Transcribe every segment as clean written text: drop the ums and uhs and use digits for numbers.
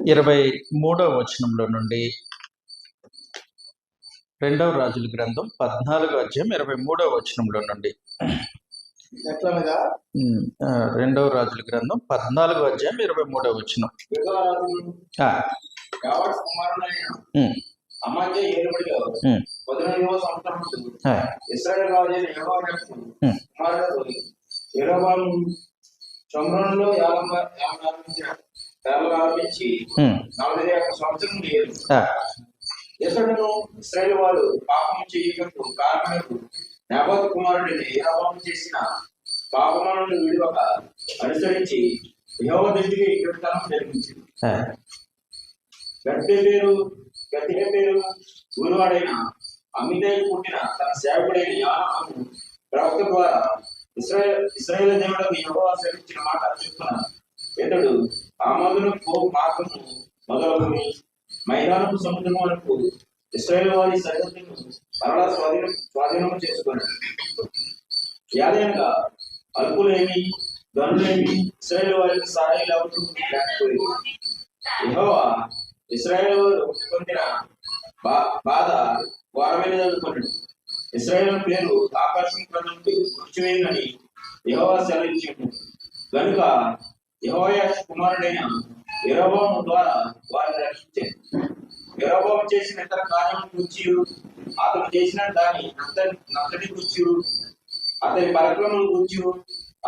23వ వచనంలో నుండి 2వ రాజుల గ్రంథం 14వ అధ్యాయం 23వ వచనంలో నుండి 2వ రాజుల గ్రంథం 14వ అధ్యాయం 23వ వచనం. ఇతడును ఇశ్రాయేలు వారు పాపము చేయటకు కారణకు నాబాతు కుమారుడిని యెరొబోము చేసిన పాపములను విడువక అనుసరించి యెహోవా దృష్టికి చెడుతనం జరిగించింది. గతిల పేరు ఊరివాడైన అమితయ్య పుట్టిన తన సేవకుడైన యానాము ప్రవక్త ద్వారా ఇశ్రాయేలు దేవుడు యెహోవా సెలవిచ్చిన మాట చెప్తున్నారు. ఇతడు ఆమోదును పోగు మార్గము మొదలుకొని మైదానపు సముద్రం వరకు ఇశ్రాయేలు వారి సరిహద్దును మరలా స్వాధీనం చేసుకున్నాడు. యాదైనగా అల్పులేమి గనులేమి ఇశ్రాయేలు వారికి సహాయం ఎవరు లేకపోయింది. యెహోవా ఇశ్రాయేలు వారు పొందిన బాధ ఘోరమైనది అనుకున్నాడు. ఇశ్రాయేలు పేరు ఆకర్షణకు కూర్చివేయనని యెహోవా సెలవిచ్చాడు. కనుక యెహోయాషు కుమారుడైన యెరొబోము ద్వారా వారిని రక్షించాడు. యెరొబోము చేసిన ఇతర కార్యం గురించి, అతను చేసిన దాని అంతటి గురించి, అతని పరాక్రమం గురించి,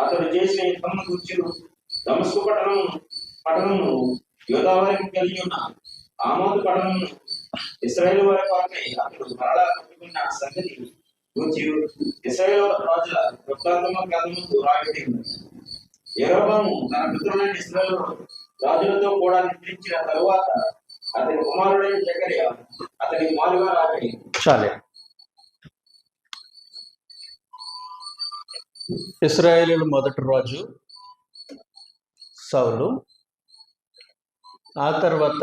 అతను చేసిన యుద్ధం గురించి, దమస్కు పట్టణము యోధావారికి కలిగి ఉన్న ఆమోదు పట్టణము ఇశ్రాయేలు వారి కొరకై అతడు మరలా కట్టుకున్న సంగతి గురించి ఇశ్రాయేలు రాజుల వృత్తాంతమ గ్రంథములో రాయబడి ఉంది. యెరొబోము తన మిత్రులైన ఇశ్రాయేలు రాజులతో కూడా నిద్రించిన తరువాత అతని కుమారుడైన జకర్యా అతని మాలుగా రాబడి. చాలే. ఇశ్రాయేలు మొదటి రాజు సౌలు, ఆ తర్వాత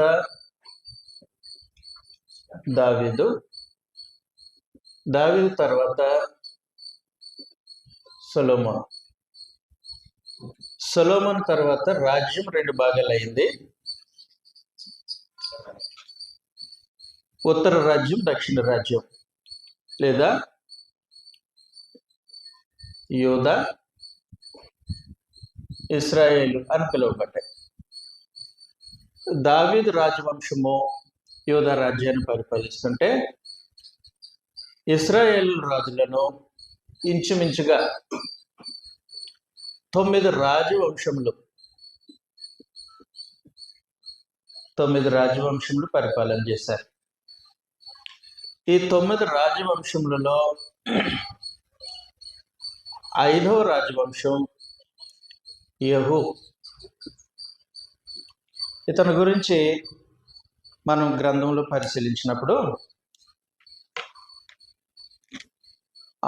దావీదు తర్వాత సొలొమోను తర్వాత రాజ్యం 2 భాగాలైంది. ఉత్తర రాజ్యం, దక్షిణ రాజ్యం, లేదా యూదా, ఇశ్రాయేలు అని పిలువబడ్డాయి. దావీదు రాజవంశము యూదా రాజ్యాన్ని పరిపాలిస్తుంటే ఇశ్రాయేలు రాజులను ఇంచుమించుగా 9 రాజవంశములు పరిపాలన చేశారు. ఈ 9 రాజవంశములలో 5వ రాజవంశం యెహూ. ఇతని గురించి మనం గ్రంథంలో పరిశీలించినప్పుడు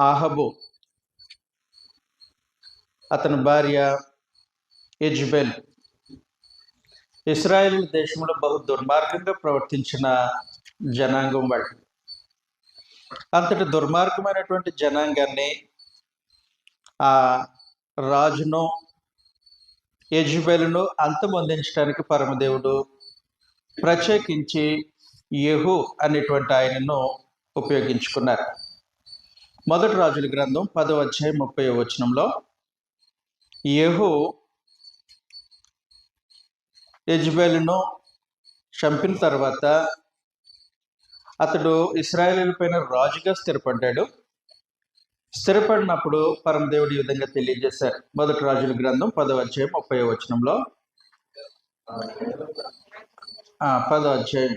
ఆహాబు, అతని భార్య యెజెబెల్ ఇశ్రాయేలు దేశంలో బహు దుర్మార్గంగా ప్రవర్తించిన జనాంగం వాళ్ళు. అంతటి దుర్మార్గమైనటువంటి జనాంగాన్ని ఆ రాజును యెజెబెలును అంతమొందించడానికి పరమదేవుడు ప్రత్యేకించి యెహూ అనేటువంటి ఆయనను ఉపయోగించుకున్నారు. మొదటి రాజుల గ్రంథం 10వ అధ్యాయం 30వ వచనంలో యెహూ యెజెబెలును చంపిన తర్వాత అతడు ఇశ్రాయేలు పైన రాజుగా స్థిరపడ్డాడు. స్థిరపడినప్పుడు పరమదేవుడు ఈ విధంగా తెలియజేశారు. మొదటి రాజుల గ్రంథం 10వ అధ్యాయం 30వ వచనంలో 10వ అధ్యాయం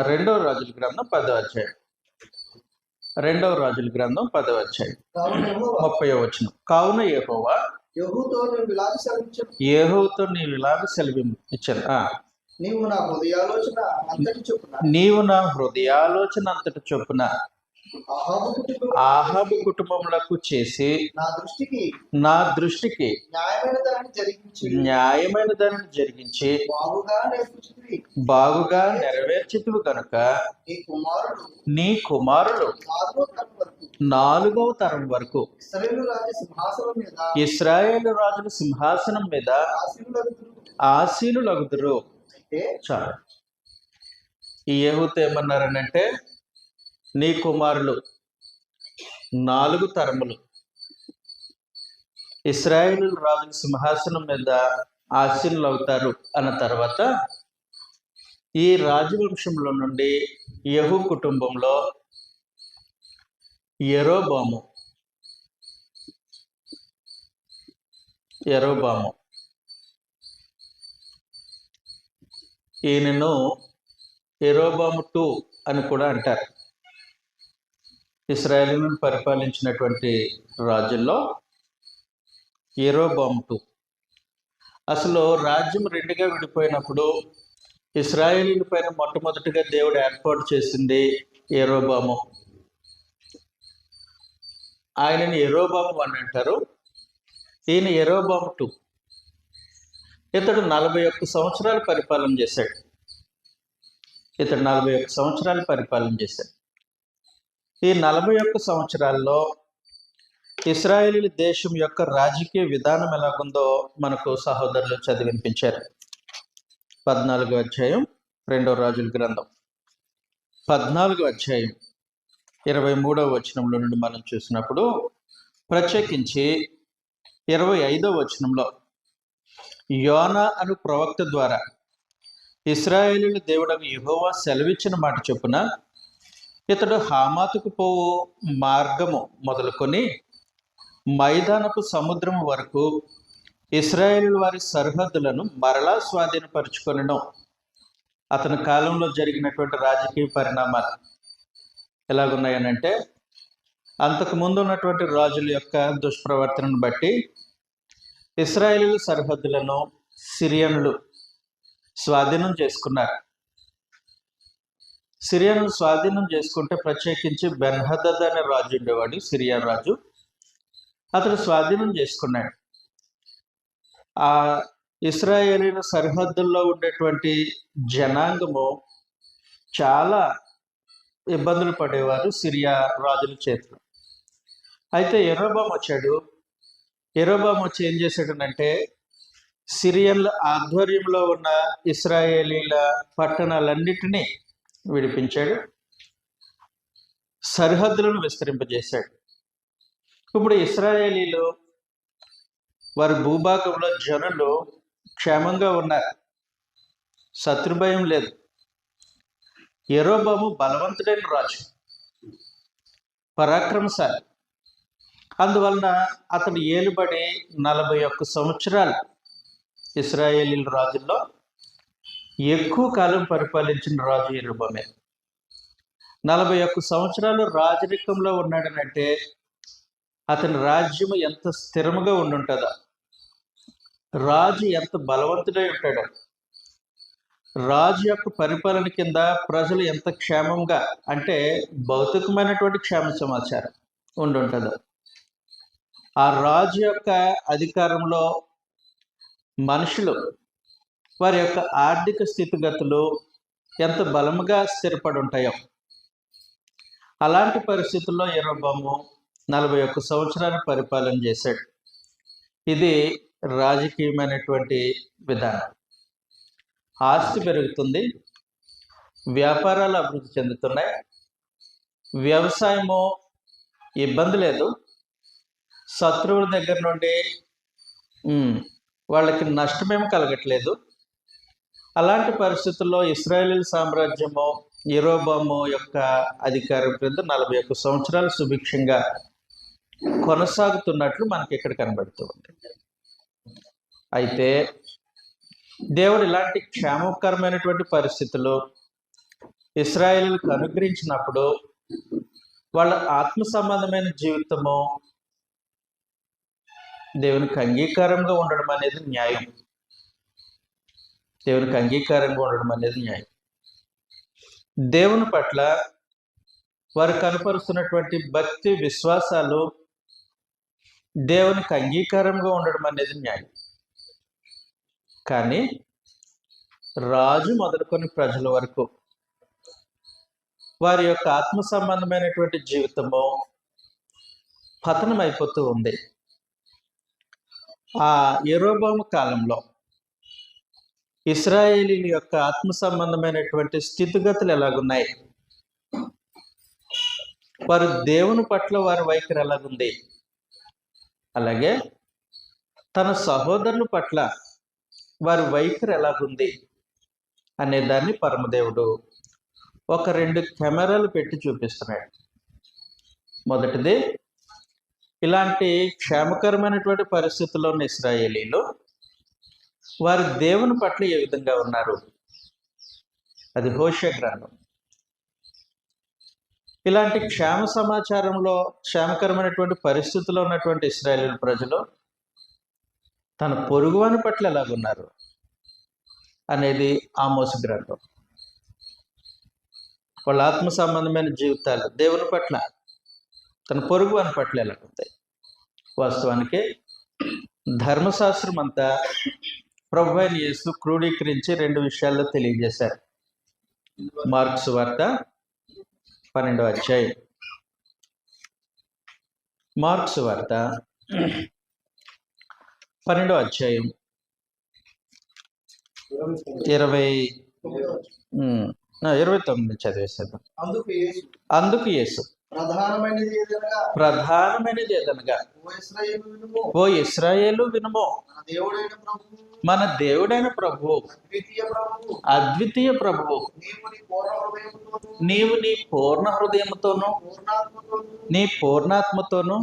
2వ రాజుల గ్రంథం 10వ అధ్యాయం 2వ రాజుల గ్రంథం 10వ అధ్యాయం 30వ వచనం. కావున యెహోవా యెహూతో నీవు ఇలాగ సెలవిచ్చాను, నీవు నా హృదయాలోచన అంతటి చొప్పున ఆహాబు కుటుంబములకు చేసి నా దృష్టికి న్యాయమైన దానిని జరిగించి బాగుగా నెరవేర్చితివి కనుక నీ కుమారులు 4వ తరం వరకు ఇశ్రాయేలు రాజుల సింహాసనం మీద ఆసీనులగుదురు. అంటే చాలు. ఈ యెహూతో ఏమన్నారనంటే, నీ కుమారులు 4 తరములు ఇశ్రాయేలు రాజుల సింహాసనం మీద ఆసీనులు అవుతారు అన్న తర్వాత, ఈ రాజవంశంలో నుండి యెహూ కుటుంబంలో యరొబాము ఈయనను యరొబాము 2 అని కూడా అంటారు. ఇశ్రాయేలును పరిపాలించినటువంటి రాజుల్లో యరొబాము 2. అసలు రాజ్యం 2గా విడిపోయినప్పుడు ఇశ్రాయేలీల పైన మొట్టమొదటిగా దేవుడు ఏర్పాటు చేసింది యరొబాము. ఆయనని యరొబాము 1 అంటారు. ఈయన యరొబాము 2. ఇతడు 41 సంవత్సరాలు పరిపాలన చేశాడు. ఈ 41 సంవత్సరాల్లో ఇశ్రాయేలీల దేశం యొక్క రాజకీయ విధానం ఎలాగుందో మనకు సహోదరులు చదివినిపించారు. 14వ అధ్యాయం 2వ రాజుల గ్రంథం 14వ అధ్యాయం 23వ వచనంలో నుండి మనం చూసినప్పుడు, ప్రత్యేకించి 25వ వచనంలో యోనా అను ప్రవక్త ద్వారా ఇశ్రాయేలీల దేవుడకు యెహోవా సెలవిచ్చిన మాట చొప్పున ఇతడు హామాతుకు పోవు మార్గము మొదలుకొని మైదానపు సముద్రము వరకు ఇశ్రాయేలు వారి సరిహద్దులను మరలా స్వాధీనపరుచుకొనడం. అతని కాలంలో జరిగినటువంటి రాజకీయ పరిణామాలు ఎలాగున్నాయనంటే, అంతకుముందు ఉన్నటువంటి రాజుల యొక్క దుష్ప్రవర్తనను బట్టి ఇశ్రాయేలు సరిహద్దులను సిరియనులు స్వాధీనం చేసుకున్నారు. సిరియాను స్వాధీనం చేసుకుంటే, ప్రత్యేకించి బెన్హదద్ అనే రాజు ఉండేవాడు, సిరియా రాజు. అతడు స్వాధీనం చేసుకున్నాడు. ఆ ఇశ్రాయేలీల సరిహద్దుల్లో ఉండేటువంటి జనాంగము చాలా ఇబ్బందులు పడేవారు సిరియా రాజుల చేతిలో. అయితే యరొబాము వచ్చి ఏం చేశాడనంటే, సిరియన్ల ఆధ్వర్యంలో ఉన్న ఇశ్రాయేలీల పట్టణాలన్నిటినీ విడిపించాడు, సరిహద్దులను విస్తరింపజేశాడు. ఇప్పుడు ఇశ్రాయేలీలు వారి భూభాగంలో జనులు క్షేమంగా ఉన్నారు, శత్రుభయం లేదు. యరొబాము బలవంతుడైన రాజు, పరాక్రమశాలి. అందువలన అతడు ఏలుబడి 41 సంవత్సరాలు ఇశ్రాయేలీల రాజుల్లో ఎక్కువ కాలం పరిపాలించిన రాజు యరొబామే. 41 సంవత్సరాలు రాజరికంలో ఉన్నాడనంటే అతని రాజ్యం ఎంత స్థిరముగా ఉండుంటుందో, రాజు ఎంత బలవంతుడై ఉంటాడో, రాజు యొక్క పరిపాలన కింద ప్రజలు ఎంత క్షేమంగా, అంటే భౌతికమైనటువంటి క్షేమ సమాచారం ఉండుంటుందో, ఆ రాజు యొక్క అధికారంలో మనుషులు వారి యొక్క ఆర్థిక స్థితిగతులు ఎంత బలముగా స్థిరపడి ఉంటాయో, అలాంటి పరిస్థితుల్లో యరొబాము 41 సంవత్సరాలు పరిపాలన చేశాడు. ఇది రాజకీయమైనటువంటి విధానం. ఆస్తి పెరుగుతుంది, వ్యాపారాలు అభివృద్ధి చెందుతున్నాయి, వ్యవసాయము ఇబ్బంది లేదు, శత్రువుల దగ్గర నుండి వాళ్ళకి నష్టమేమి కలగట్లేదు. అలాంటి పరిస్థితుల్లో ఇశ్రాయేలీల సామ్రాజ్యము యరొబాము యొక్క అధికారం క్రింద 41 సంవత్సరాలు సుభిక్షంగా కొనసాగుతున్నట్లు మనకి ఇక్కడ కనబడుతూ ఉంది. అయితే దేవుడు ఇలాంటి క్షేమకరమైనటువంటి పరిస్థితులు ఇశ్రాయేలీలకు అనుగ్రహించినప్పుడు వాళ్ళ ఆత్మ సంబంధమైన జీవితము దేవునికి అంగీకారంగా ఉండడం అనేది న్యాయం. దేవుని పట్ల వారు కనపరుస్తున్నటువంటి భక్తి విశ్వాసాలు దేవునికి అంగీకారంగా ఉండడం అనేది న్యాయం. కానీ రాజు మొదలుకొని ప్రజల వరకు వారి యొక్క ఆత్మ సంబంధమైనటువంటి జీవితము పతనం అయిపోతూ ఉంది. ఆ యరొబాము కాలంలో ఇశ్రాయేలీల యొక్క ఆత్మ సంబంధమైనటువంటి స్థితిగతులు ఎలాగున్నాయి, వారు దేవుని పట్ల వారి వైఖరి ఎలాగుంది, అలాగే తన సహోదరుల పట్ల వారి వైఖరి ఎలాగుంది అనే దాన్ని పరమదేవుడు ఒక 2 కెమెరాలు పెట్టి చూపిస్తున్నాడు. మొదటిది, ఇలాంటి క్షేమకరమైనటువంటి పరిస్థితుల్లో ఉన్న ఇశ్రాయేలీలు వారు దేవుని పట్ల ఏ విధంగా ఉన్నారు, అది హోషే గ్రంథం. ఇలాంటి క్షేమ సమాచారంలో క్షేమకరమైనటువంటి పరిస్థితుల్లో ఉన్నటువంటి ఇశ్రాయేలు ప్రజలు తన పొరుగువాని పట్ల ఎలాగున్నారు అనేది ఆమోసు గ్రంథం. వాళ్ళ ఆత్మ సంబంధమైన జీవితాలు దేవుని పట్ల తన పొరుగువాని పట్ల ఎలాగుంటాయి. వాస్తవానికి ధర్మశాస్త్రం అంతా ప్రభు అయిన యేసు క్రోడీకరించి 2 విషయాల్లో తెలియజేశారు. మార్కు సువార్త 12వ అధ్యాయం, మార్కు సువార్త 12వ అధ్యాయం 29 చదివేశాను. అందుకు యేసు ప్రధానమైనది ఏదనగా, ఓ ఇశ్రాయేలు వినుము, మన దేవుడైన ప్రభువు అద్వితీయ ప్రభువు నీవు నీ పూర్ణ హృదయముతోను, నీ పూర్ణాత్మతోను,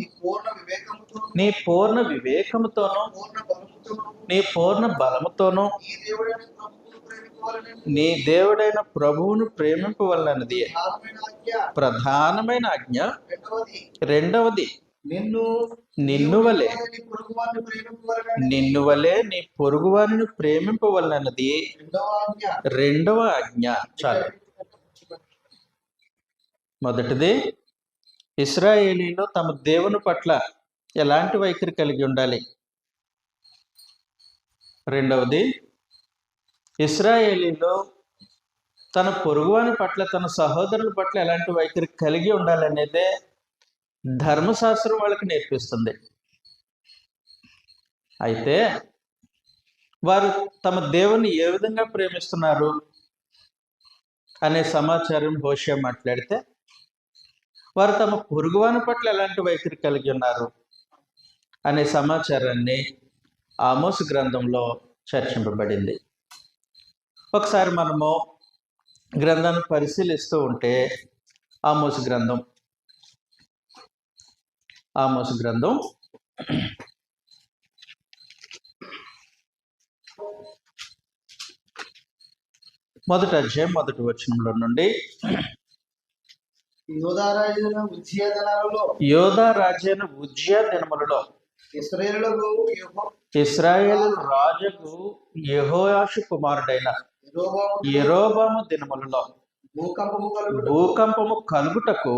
నీ పూర్ణ వివేకముతోను, నీ పూర్ణ బలముతోను నీ దేవుడైన ప్రభువును ప్రేమింపవలనది ప్రధానమైన ఆజ్ఞ. రెండవది, నిన్ను వలె నీ పొరుగువారిని ప్రేమింపవలనది రెండవ ఆజ్ఞ. చాలు. మొదటిది, ఇశ్రాయేలీలో తమ దేవుని పట్ల ఎలాంటి వైఖరి కలిగి ఉండాలి. రెండవది, ఇశ్రాయేలీలో తన పొరుగువాని పట్ల తన సహోదరుల పట్ల ఎలాంటి వైఖరి కలిగి ఉండాలనేదే ధర్మశాస్త్రం వాళ్ళకి నేర్పిస్తుంది. అయితే వారు తమ దేవుని ఏ విధంగా ప్రేమిస్తున్నారు అనే సమాచారం హోషే మాట్లాడితే, వారు తమ పొరుగువాని పట్ల ఎలాంటి వైఖరి కలిగి ఉన్నారు అనే సమాచారాన్ని ఆమోసు గ్రంథంలో చర్చింపబడింది. ఒకసారి మనము గ్రంథాన్ని పరిశీలిస్తూ ఉంటే ఆమోసు గ్రంథం మొదటి అధ్యాయం 1వ వచనంలో నుండి, యోధా రాజైన ఉజ్జియా దినములలో ఇశ్రాయేలు రాజుకు యెహోయాషు కుమారుడైన యెరోబాము దినములలో భూకంపము కలుగుటకు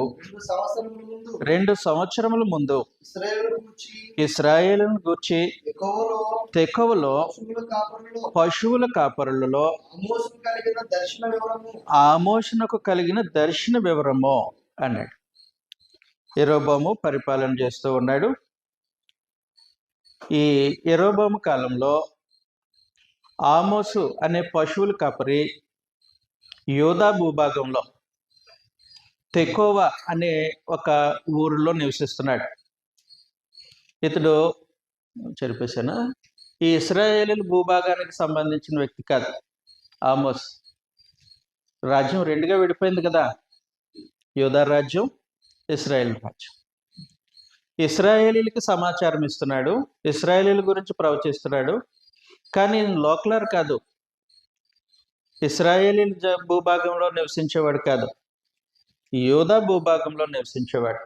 2 సంవత్సరముల ముందు ఇశ్రాయేలును గూర్చి తెకోవలో పశువుల కాపరులలో ఆమోషునకు కలిగిన దర్శన వివరము అన్నాడు. యెరోబాము పరిపాలన చేస్తూ ఉన్నాడు. ఈ యెరోబాము కాలంలో ఆమోసు అనే పశువుల కాపరి యోధా భూభాగంలో తెకోవా అనే ఒక ఊరిలో నివసిస్తున్నాడు. ఇతడు చెరిపేశానా, ఈ ఇశ్రాయేలు భూభాగానికి సంబంధించిన వ్యక్తి కాదు. ఆమోస్ రాజ్యం 2గా విడిపోయింది కదా, యోధా రాజ్యం, ఇశ్రాయేల్ రాజ్యం. ఇశ్రాయేలీలకి సమాచారం ఇస్తున్నాడు, ఇశ్రాయేలీల గురించి ప్రవచిస్తున్నాడు. కానీ లోకలర్ కాదు, ఇశ్రాయేలీల భూభాగంలో నివసించేవాడు కాదు, యోధా భూభాగంలో నివసించేవాడు.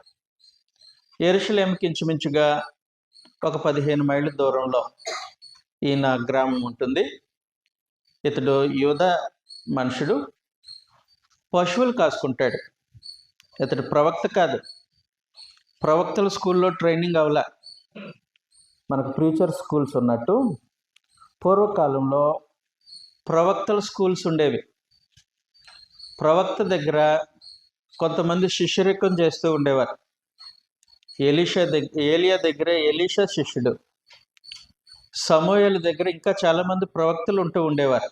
యెరూషలేముకి ఇంచుమించుగా ఒక 15 మైళ్ళ దూరంలో ఈయన గ్రామం ఉంటుంది. ఇతడు యోధా మనుషుడు, పశువులు కాసుకుంటాడు. ఇతడు ప్రవక్త కాదు, ప్రవక్తల స్కూల్లో ట్రైనింగ్ అవలా. మనకు ప్రీచర్ స్కూల్స్ ఉన్నట్టు పూర్వకాలంలో ప్రవక్తల స్కూల్స్ ఉండేవి. ప్రవక్త దగ్గర కొంతమంది శిష్యరికం చేస్తూ ఉండేవారు. ఏలియా దగ్గర ఎలీషా శిష్యుడు, సమూయేలు దగ్గర ఇంకా చాలామంది ప్రవక్తలు ఉంటూ ఉండేవారు.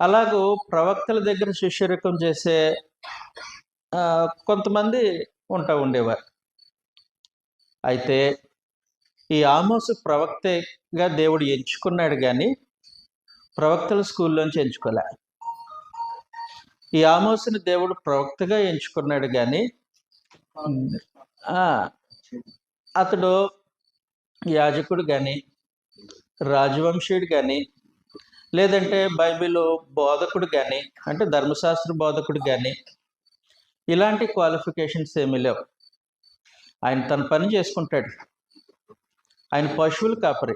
అలాగూ ప్రవక్తల దగ్గర శిష్యరికం చేసే కొంతమంది ఉండేవారు. అయితే ఈ ఆమోసు ప్రవక్తగా దేవుడు ఎంచుకున్నాడు, కానీ ప్రవక్తల స్కూల్లోంచి ఎంచుకోలే. ఈ ఆమోసుని దేవుడు ప్రవక్తగా ఎంచుకున్నాడు, కానీ అతడు యాజకుడు కానీ, రాజవంశీయుడు కానీ, లేదంటే బైబిల్ బోధకుడు కానీ, అంటే ధర్మశాస్త్ర బోధకుడు కానీ, ఇలాంటి క్వాలిఫికేషన్స్ ఏమీ లేవు. ఆయన తన పని చేసుకుంటాడు. ఆయన పశువులు కాపరి.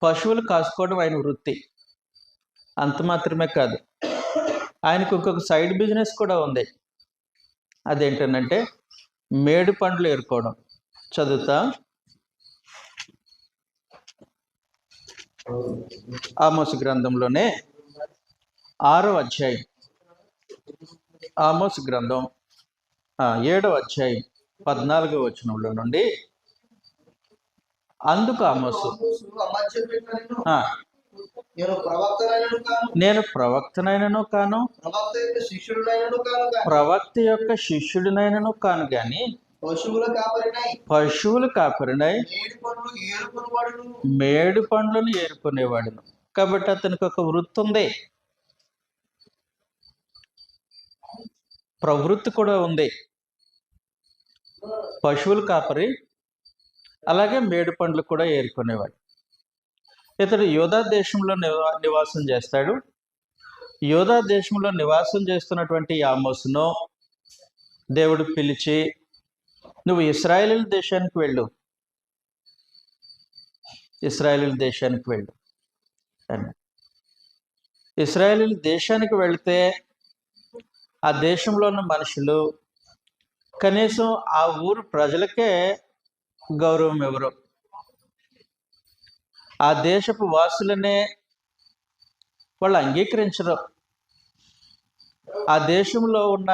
పశువులు కాసుకోవడం ఆయన వృత్తి. అంత మాత్రమే కాదు, ఆయనకు ఇంకొక సైడ్ బిజినెస్ కూడా ఉంది. అదేంటంటే మేడి పండ్లు ఏరుకోవడం. చదువుతా, ఆమోసు గ్రంథంలోనే 6వ అధ్యాయం, ఆమోసు గ్రంథం 7వ అధ్యాయం 14వ వచనంలో నుండి, అందుకు ఆమోసు, నేను ప్రవక్తనైనను కాను, ప్రవక్త యొక్క శిష్యుడినైనను కాను, కానీ పశువుల కాపరినై మేడు పండ్లను ఏరుకునేవాడును. కాబట్టి అతనికి ఒక వృత్తి ఉంది, ప్రవృత్తి కూడా ఉంది. పశువుల కాపరి, అలాగే మేడు పండ్లు కూడా ఏరుకునేవాడు. ఇతడు యోధా దేశంలో నివాసం చేస్తాడు. యోధా దేశంలో నివాసం చేస్తున్నటువంటి ఆమోసును దేవుడు పిలిచి, నువ్వు ఇశ్రాయేలు దేశానికి వెళ్ళు, ఇశ్రాయేలు దేశానికి వెళ్ళు అని. ఇశ్రాయేలు దేశానికి వెళితే ఆ దేశంలో ఉన్న మనుషులు కనీసం ఆ ఊరు ప్రజలకే గౌరవం ఎవరు, ఆ దేశపు వాసులనే వాళ్ళు అంగీకరించరు. ఆ దేశంలో ఉన్న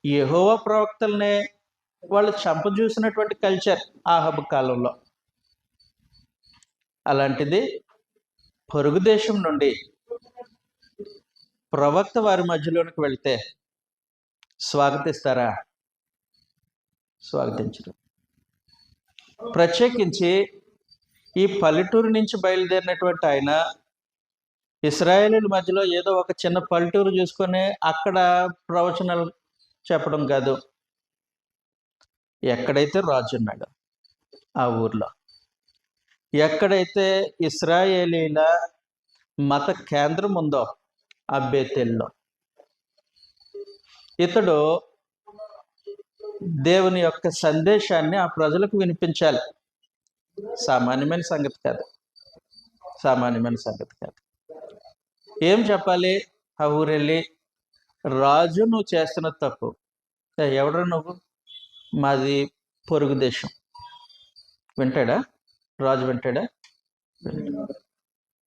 యెహోవా ప్రవక్తలనే వాళ్ళు చంపజూసినటువంటి కల్చర్ ఆహాబు కాలంలో. అలాంటిది పొరుగు దేశం నుండి ప్రవక్త వారి మధ్యలోనికి వెళ్తే స్వాగతిస్తారా? స్వాగతించరు. ప్రత్యేకించి ఈ పల్లెటూరు నుంచి బయలుదేరినటువంటి ఆయన ఇశ్రాయేలీల మధ్యలో ఏదో ఒక చిన్న పల్లెటూరు చూసుకొని అక్కడ ప్రవచనాలు చెప్పడం కాదు. ఎక్కడైతే రాజు ఉన్నాడో ఆ ఊర్లో, ఎక్కడైతే ఇశ్రాయేలీల మత కేంద్రం ఉందో ఆ బేతేల్లో, ఇతడు దేవుని యొక్క సందేశాన్ని ఆ ప్రజలకు వినిపించాలి. సామాన్యమైన సంగతి కాదు, సామాన్యమైన సంగతి కాదు. ఏం చెప్పాలి? ఆ ఊరెళ్ళి, రాజు నువ్వు చేస్తున్న తప్పు. ఎవడరా నువ్వు? మాది పొరుగు దేశం. వింటాడా రాజు? వింటాడా?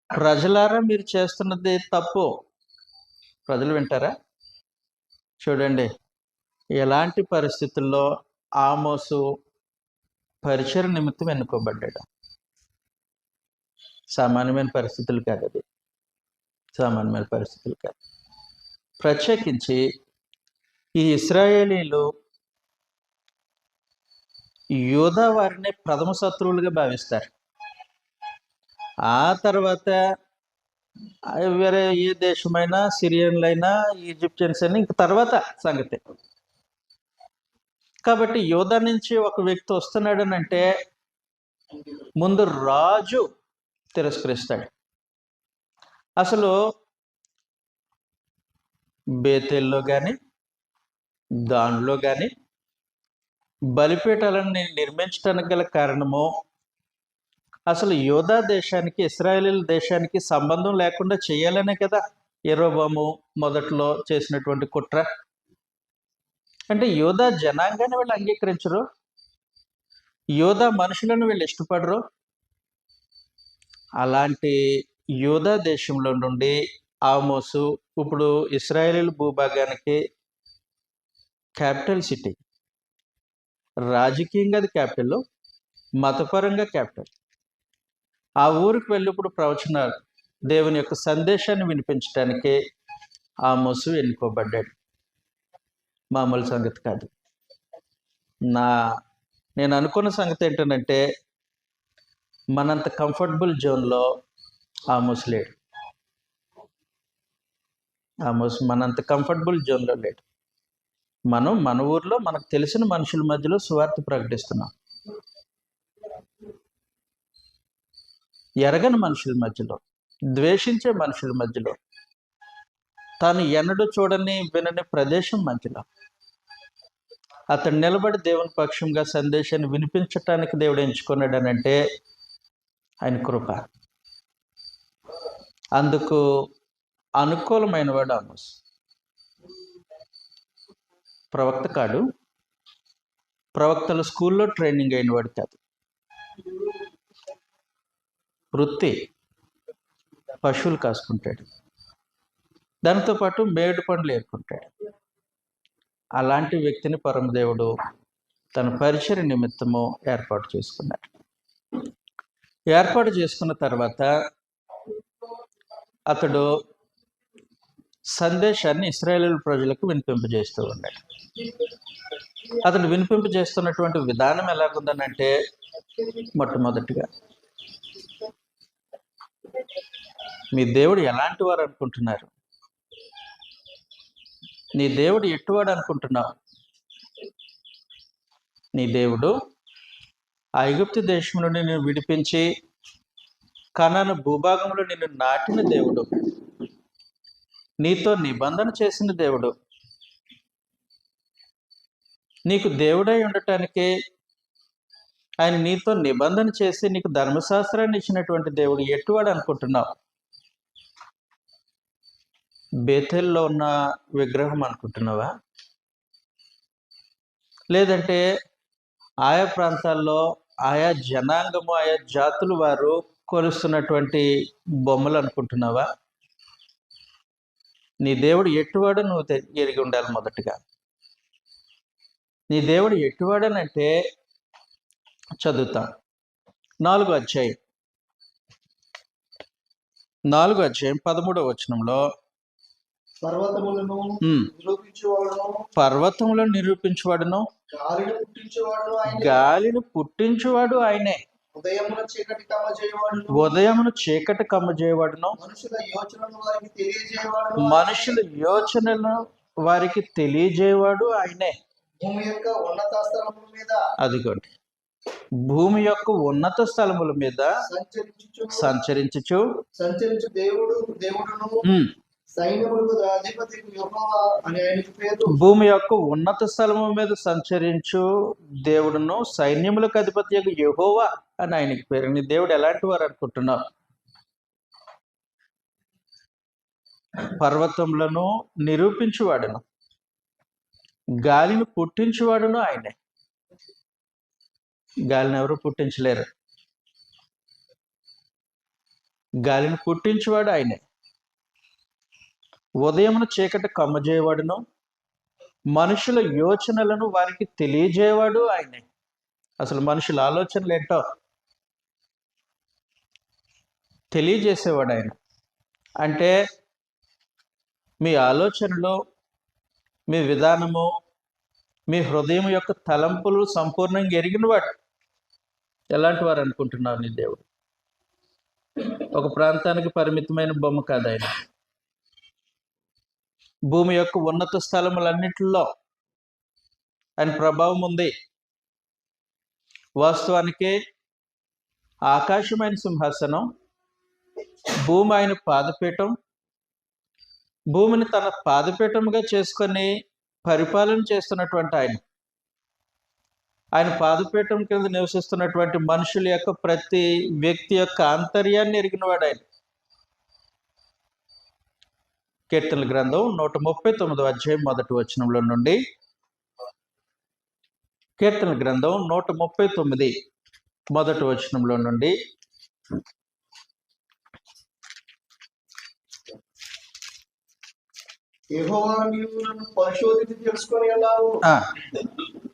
ప్రజలారా మీరు చేస్తున్నది తప్పు. ప్రజలు వింటారా? చూడండి ఎలాంటి పరిస్థితుల్లో ఆమోసు పరిచయ నిమిత్తం ఎన్నుకోబడ్డాడు. సామాన్యమైన పరిస్థితులు కాదు, అది సామాన్యమైన పరిస్థితులు కాదు. ప్రత్యేకించి ఈ ఇశ్రాయేలీలు యూదా వారిని ప్రథమ శత్రువులుగా భావిస్తారు. ఆ తర్వాత వేరే ఏ దేశమైనా, సిరియన్లైనా, ఈజిప్షియన్స్ అయినా ఇంక తర్వాత సంగతి. కాబట్టి యూదా నుంచి ఒక వ్యక్తి వస్తున్నాడని అంటే ముందు రాజు తిరస్కరిస్తాడు. అసలు బేతేల్లో కానీ దానిలో కానీ బలిపీఠాలను నిర్మించడానికి గల కారణము అసలు యూదా దేశానికి, ఇశ్రాయేలీల దేశానికి సంబంధం లేకుండా చేయాలనే కదా యెరోబాము మొదట్లో చేసినటువంటి కుట్ర. అంటే యూదా జనాంగాన్ని వీళ్ళు అంగీకరించరు, యూదా మనుషులను వీళ్ళు ఇష్టపడరు. అలాంటి యూదా దేశంలో నుండి ఆమోసు ఇప్పుడు ఇశ్రాయేలీల భూభాగానికి క్యాపిటల్ సిటీ, రాజకీయంగా అది క్యాపిటల్, మతపరంగా క్యాపిటల్. ఆ ఊరికి వెళ్ళి ఇప్పుడు ప్రవచనాలు దేవుని యొక్క సందేశాన్ని వినిపించడానికి ఆమోసు ఎన్నుకోబడ్డాడు. మామూలు సంగతి కాదు. నేను అనుకున్న సంగతి ఏంటంటే, మనంత కంఫర్టబుల్ జోన్లో ఆమోస్ లేడు. ఆమోస్ మనంత కంఫర్టబుల్ జోన్లో లేడు. మనం మన ఊర్లో మనకు తెలిసిన మనుషుల మధ్యలో సువార్త ప్రకటిస్తున్నాం. ఎరగని మనుషుల మధ్యలో, ద్వేషించే మనుషుల మధ్యలో, తాను ఎన్నడూ చూడని వినని ప్రదేశం మధ్యలో అతడు నిలబడి దేవుని పక్షంగా సందేశాన్ని వినిపించటానికి దేవుడు ఎంచుకున్నాడనంటే ఆయన కృప. అందుకు అనుకూలమైన వాడు ఆమోస్. ప్రవక్త కాడు, ప్రవక్తల స్కూల్లో ట్రైనింగ్ అయిన వాడు కాదు. వృత్తి పశువులు కాసుకుంటాడు, దానితో పాటు మేడు పండ్లు ఏరుకుంటాడు. అలాంటి వ్యక్తిని పరమదేవుడు తన పరిచర్య నిమిత్తము ఏర్పాటు చేసుకున్నాడు. ఏర్పాటు చేసుకున్న తర్వాత అతడు సందేశాన్ని ఇశ్రాయేలు ప్రజలకు వినిపింపజేస్తూ ఉన్నాడు. అతడు వినిపింపజేస్తున్నటువంటి విధానం ఎలాగుందనంటే, మొట్టమొదటిగా మీ దేవుడు ఎలాంటి వారు అనుకుంటున్నారు? నీ దేవుడు ఎట్టువాడు అనుకుంటున్నావు? నీ దేవుడు ఐగుప్తు దేశం నుండి నిన్ను విడిపించి కనాను భూభాగంలో నిన్ను నాటిన దేవుడు, నీతో నిబంధన చేసిన దేవుడు, నీకు దేవుడై ఉండటానికి ఆయన నీతో నిబంధన చేసి నీకు ధర్మశాస్త్రాన్ని ఇచ్చినటువంటి దేవుడు ఎట్టువాడు అనుకుంటున్నావు? బేతెల్లో ఉన్న విగ్రహం అనుకుంటున్నావా? లేదంటే ఆయా ప్రాంతాల్లో ఆయా జనాంగము, ఆయా జాతులు వారు కొలుస్తున్నటువంటి బొమ్మలు అనుకుంటున్నావా? నీ దేవుడు ఎట్టువాడు నువ్వు ఎరిగి ఉండాలి. మొదటిగా నీ దేవుడు ఎట్టువాడనంటే చదువుతాం. 4వ అధ్యాయం 13వ వచనంలో పర్వతములను నిరూపించువాడును గాలిని పుట్టించువాడు ఆయనే. ఉదయమును చీకటి కమ్మజేయవాడును మనుషుల యోచనలను వారికి తెలియజేయవాడు ఆయనే. అదిగోండి, భూమి యొక్క ఉన్నత స్థలముల మీద సంచరించు భూమి యొక్క ఉన్నత స్థలము మీద సంచరించు దేవుడును సైన్యములకు అధిపతి యెహోవా అని ఆయనకి పేరు. నీ దేవుడు ఎలాంటి వారు అనుకుంటున్నావు? పర్వతములను నిరూపించువాడును గాలిని పుట్టించువాడును ఆయనే. గాలిని ఎవరు పుట్టించలేరు. గాలిని పుట్టించువాడు ఆయనే. ఉదయమున చీకటి కమ్మజేయవాడును మనుషుల యోచనలను వారికి తెలియజేయవాడు ఆయనే. అసలు మనుషుల ఆలోచనలు ఏంటో తెలియజేసేవాడు ఆయన. అంటే మీ ఆలోచనలు, మీ విధానము, మీ హృదయం యొక్క తలంపులు సంపూర్ణంగా ఎరిగినవాడు. ఎలాంటి వారు అనుకుంటున్నావు నీ దేవుడు? ఒక ప్రాంతానికి పరిమితమైన బొమ్మ కాదు ఆయన. భూమి యొక్క ఉన్నత స్థలములన్నిటిలో ఆయన ప్రభావం ఉంది. వాస్తవానికి ఆకాశమైన సింహాసనం, భూమి ఆయన పాదపీఠం. భూమిని తన పాదపీఠంగా చేసుకొని పరిపాలన చేస్తున్నటువంటి ఆయన పాదపీఠం కింద నివసిస్తున్నటువంటి మనుషుల యొక్క ప్రతి వ్యక్తి యొక్క ఆంతర్యాన్ని ఎరిగినవాడు ఆయన. కీర్తనల గ్రంథం 139వ అధ్యాయం 1వ వచనంలో నుండి, కీర్తనల గ్రంథం 139 1వ వచనంలో నుండి, యెహోవా నీవు నన్ను పరిశోధించి తెలుసుకొని వెళ్ళావు.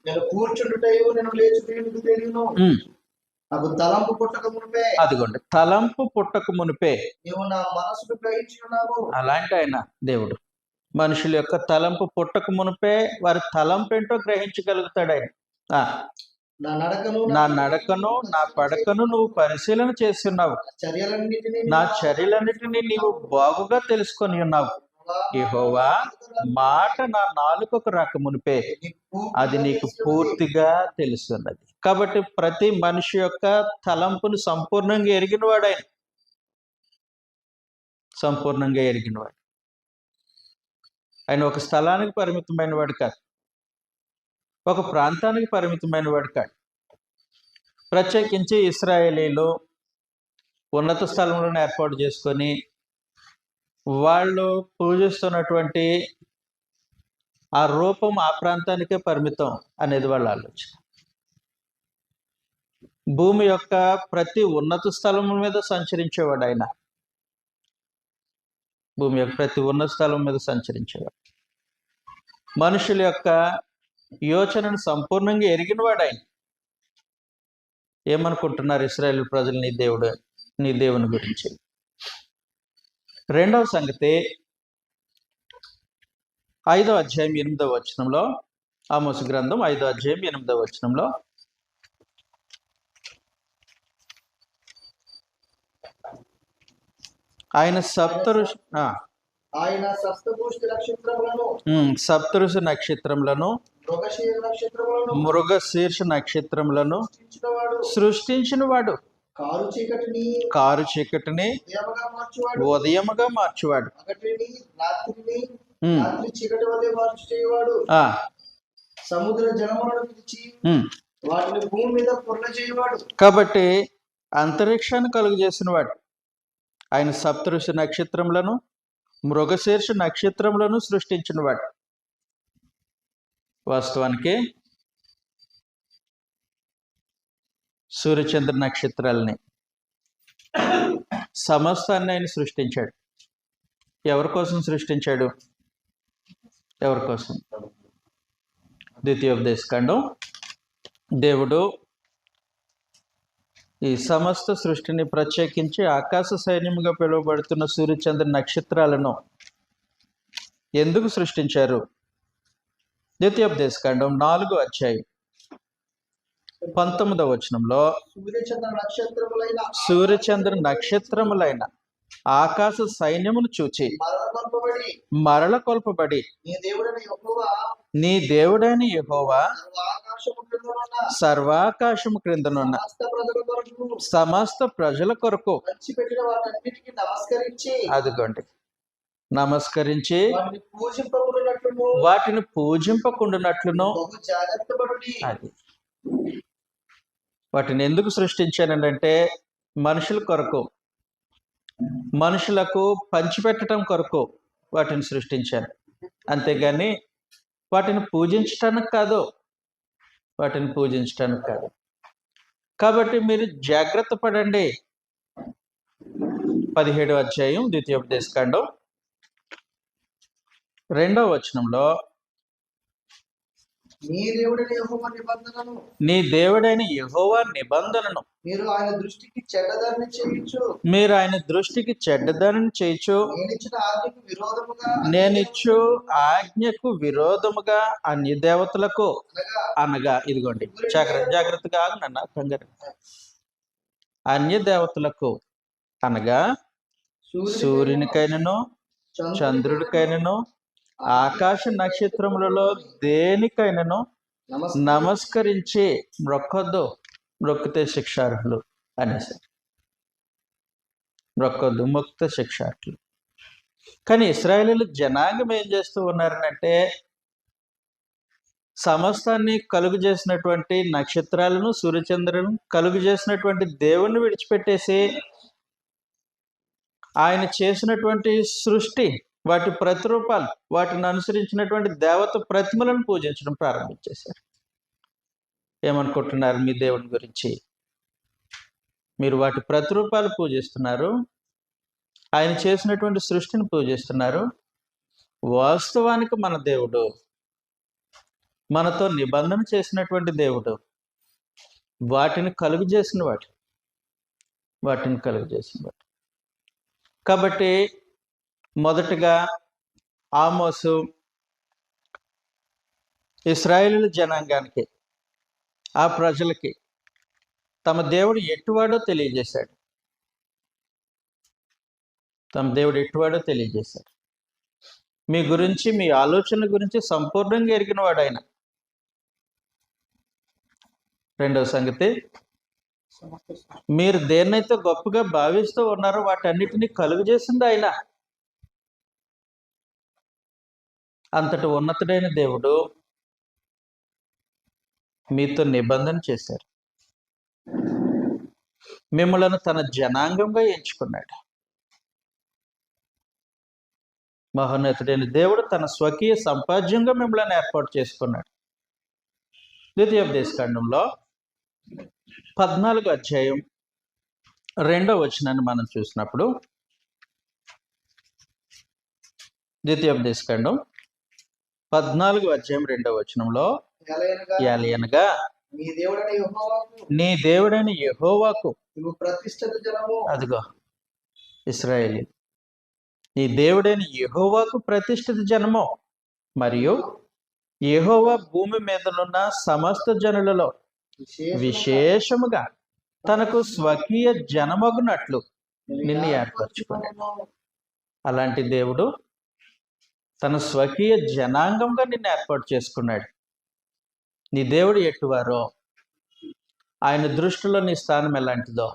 నేను కూర్చుంటుటయు నేను లేచుటయు నీకు తెలియను. నాకు తలంపు పుట్టక మునిపే అదిగోండి, తలంపు పుట్టక మునిపే. నీవు నా మనసును గ్రహించి ఉన్నావు. అలాంటి ఆయన దేవుడు. మనుషుల యొక్క తలంపు పుట్టక మునిపే వారి తలంపు ఏంటో గ్రహించగలుగుతాడు ఆయన. ఆ, నా నడకను నా నడకను నా పడకను నువ్వు పరిశీలన చేసి ఉన్నావు. చర్యలన్నిటినీ నా చర్యలన్నిటినీ నీవు బాగుగా తెలుసుకొని ఉన్నావు. యెహోవా మాట నా నాలుకకు రాక మునిపే అది నీకు పూర్తిగా తెలుస్తున్నది. కాబట్టి ప్రతి మనిషి యొక్క తలంపును సంపూర్ణంగా ఎరిగినవాడు ఆయన. సంపూర్ణంగా ఎరిగినవాడు ఆయన. ఒక స్థలానికి పరిమితమైన వాడు కాదు, ఒక ప్రాంతానికి పరిమితమైన వాడు కాదు. ప్రత్యేకించి ఇశ్రాయేలీలు ఉన్నత స్థలంలోనే ఏర్పాటు చేసుకొని వాళ్ళు పూజిస్తున్నటువంటి ఆ రూపం ఆ ప్రాంతానికే పరిమితం అనేది వాళ్ళ ఆలోచన. భూమి యొక్క ప్రతి ఉన్నత స్థలం మీద సంచరించేవాడు ఆయన. భూమి యొక్క ప్రతి ఉన్నత స్థలం మీద సంచరించేవాడు. మనుషుల యొక్క యోచనను సంపూర్ణంగా ఎరిగినవాడు ఆయన. ఏమనుకుంటున్నారు ఇశ్రాయేలు ప్రజలు నీ దేవుని గురించి? రెండవ సంగతి 5వ అధ్యాయం 8వ వచనంలో, ఆమోసు గ్రంథం 5వ అధ్యాయం 8వ వచనంలో, ఆయన సప్తఋషి నక్షత్రములను మృగశీర్ష నక్షత్రములను సృష్టించిన వాడు, కారు చీకటిని ఉదయముగా మార్చువాడు, సముద్ర జలములను పిలిచి వాటిని భూమి మీద పొర్ల చేయవాడు. కాబట్టి అంతరిక్షాన్ని కలుగు చేసిన వాడు ఆయన. సప్తఋషి నక్షత్రములను మృగశీర్ష నక్షత్రములను సృష్టించిన వాడు. వాస్తవానికి సూర్యచంద్ర నక్షత్రాలని సమస్తాన్ని ఆయన సృష్టించాడు. ఎవరి కోసం సృష్టించాడు? ఎవరి కోసం? ద్వితీయోపదేశకాండం దేవుడు ఈ సమస్త సృష్టిని ప్రత్యేకించి ఆకాశ సైన్యముగా పిలువబడుతున్న సూర్యచంద్ర నక్షత్రాలను ఎందుకు సృష్టించారు? ద్వితీయోపదేశకాండం 4వ అధ్యాయం 19వ వచనంలో సూర్యచంద్ర నక్షత్రములైన ఆకాశ సైన్యమును చూచి మరల కొల్పబడి నీ దేవుడైన యెహోవా సర్వాకాశము క్రిందనున్న సమస్త ప్రజల కొరకు అదిగోండి నమస్కరించి వాటిని పూజింపకుండునట్లును. అది వాటిని ఎందుకు సృష్టించానంటే మనుషుల కొరకు, మనుషులకు పంచిపెట్టడం కొరకు వాటిని సృష్టించాను. అంతేగాని వాటిని పూజించటానికి కాదు, వాటిని పూజించటానికి కాదు. కాబట్టి మీరు జాగ్రత్త పడండి. 17వ అధ్యాయం ద్వితీయోపదేశకాండం 2వ వచనంలో నీ దేవుడైన యెహోవా నిబంధనను మీరు ఆయన దృష్టికి చెడ్డదానిని చేయొచ్చు. నేనిచ్చు ఆజ్ఞకు విరోధముగా అన్య దేవతలకు అనగా, ఇదిగోండి జాగ్రత్తగా ఆగునన్నా కంగారు. అన్య దేవతలకు అనగా సూర్యునికైనను చంద్రుడికైనను ఆకాశ నక్షత్రములలో దేనికైనను నమస్కరించి మొక్కొద్దు, మొక్కితే శిక్షార్హులు అనేసి. మొక్కొద్దు, మొక్కితే శిక్షార్హులు. కానీ ఇశ్రాయేలీయులు జనాంగం ఏం చేస్తూ ఉన్నారనంటే సమస్తాన్ని కలుగు చేసినటువంటి నక్షత్రాలను సూర్యచంద్రులను కలుగు చేసినటువంటి దేవుణ్ణి విడిచిపెట్టేసి ఆయన చేసినటువంటి సృష్టి, వాటి ప్రతిరూపాలు, వాటిని అనుసరించినటువంటి దేవత ప్రతిమలను పూజించడం ప్రారంభించేశారు. ఏమనుకుంటున్నారు మీ దేవుని గురించి? మీరు వాటి ప్రతిరూపాలు పూజిస్తున్నారు, ఆయన చేసినటువంటి సృష్టిని పూజిస్తున్నారు. వాస్తవానికి మన దేవుడు, మనతో నిబంధన చేసినటువంటి దేవుడు, వాటిని కలుగు చేసిన వాడు. కాబట్టి మొదటగా ఆమోసు ఇశ్రాయేలు జనాంగానికి, ఆ ప్రజలకి తమ దేవుడు ఎట్టువాడో తెలియజేశాడు. మీ గురించి, మీ ఆలోచనల గురించి సంపూర్ణంగా ఎరిగిన వాడు ఆయన. రెండవ సంగతి, మీరు దేన్నైతే గొప్పగా భావిస్తూ ఉన్నారో వాటన్నిటినీ కలుగు చేసింది ఆయన. అంతటి ఉన్నతుడైన దేవుడు మీతో నిబంధన చేశారు. మిమ్మలను తన జనాంగంగా ఎంచుకున్నాడు. మహోన్నతుడైన దేవుడు తన స్వకీయ సంపాద్యంగా మిమ్మల్ని ఏర్పాటు చేసుకున్నాడు. ద్వితీయోపదేశకాండంలో 14వ అధ్యాయం 2వ వచనాన్ని మనం చూసినప్పుడు, ద్వితీయోపదేశకాండం 14వ అధ్యాయం 2వ వచనంలో, ఏలయనగా నీ దేవుడైన యెహోవాకు ప్రతిష్ఠిత జనము. అదిగో ఇశ్రాయేలు, నీ దేవుడైన యెహోవాకు ప్రతిష్ఠిత జనము, మరియు యెహోవా భూమి మీదనున్న సమస్త జనులలో విశేషముగా తనకు స్వకీయ జనమగునట్లు నిన్ను ఏర్పరచుకున్నాడు. అలాంటి దేవుడు తన స్వకీయ జనాంగంగా నిన్ను ఏర్పాటు చేసుకున్నాడు. నీ దేవుడు ఎట్టువారో, ఆయన దృష్టిలో నీ స్థానం ఎలాంటిదో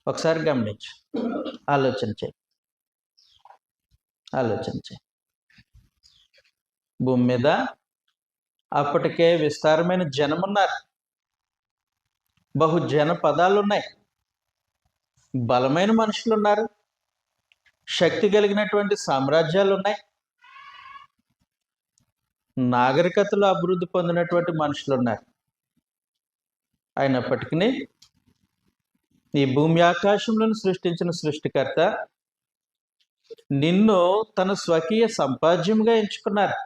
ఒకసారి గమనించు, ఆలోచన చేయి. భూమి మీద అప్పటికే విస్తారమైన జనమున్నారు, బహుజన పదాలు ఉన్నాయి, బలమైన మనుషులు ఉన్నారు, శక్తి కలిగినటువంటి సామ్రాజ్యాలు ఉన్నాయి, నాగరికతలో అభివృద్ధి పొందినటువంటి మనుషులు ఉన్నారు. అయినప్పటికీ ఈ భూమి ఆకాశంలో సృష్టించిన సృష్టికర్త నిన్ను తన స్వకీయ సంపాద్యంగా ఎంచుకున్నారు.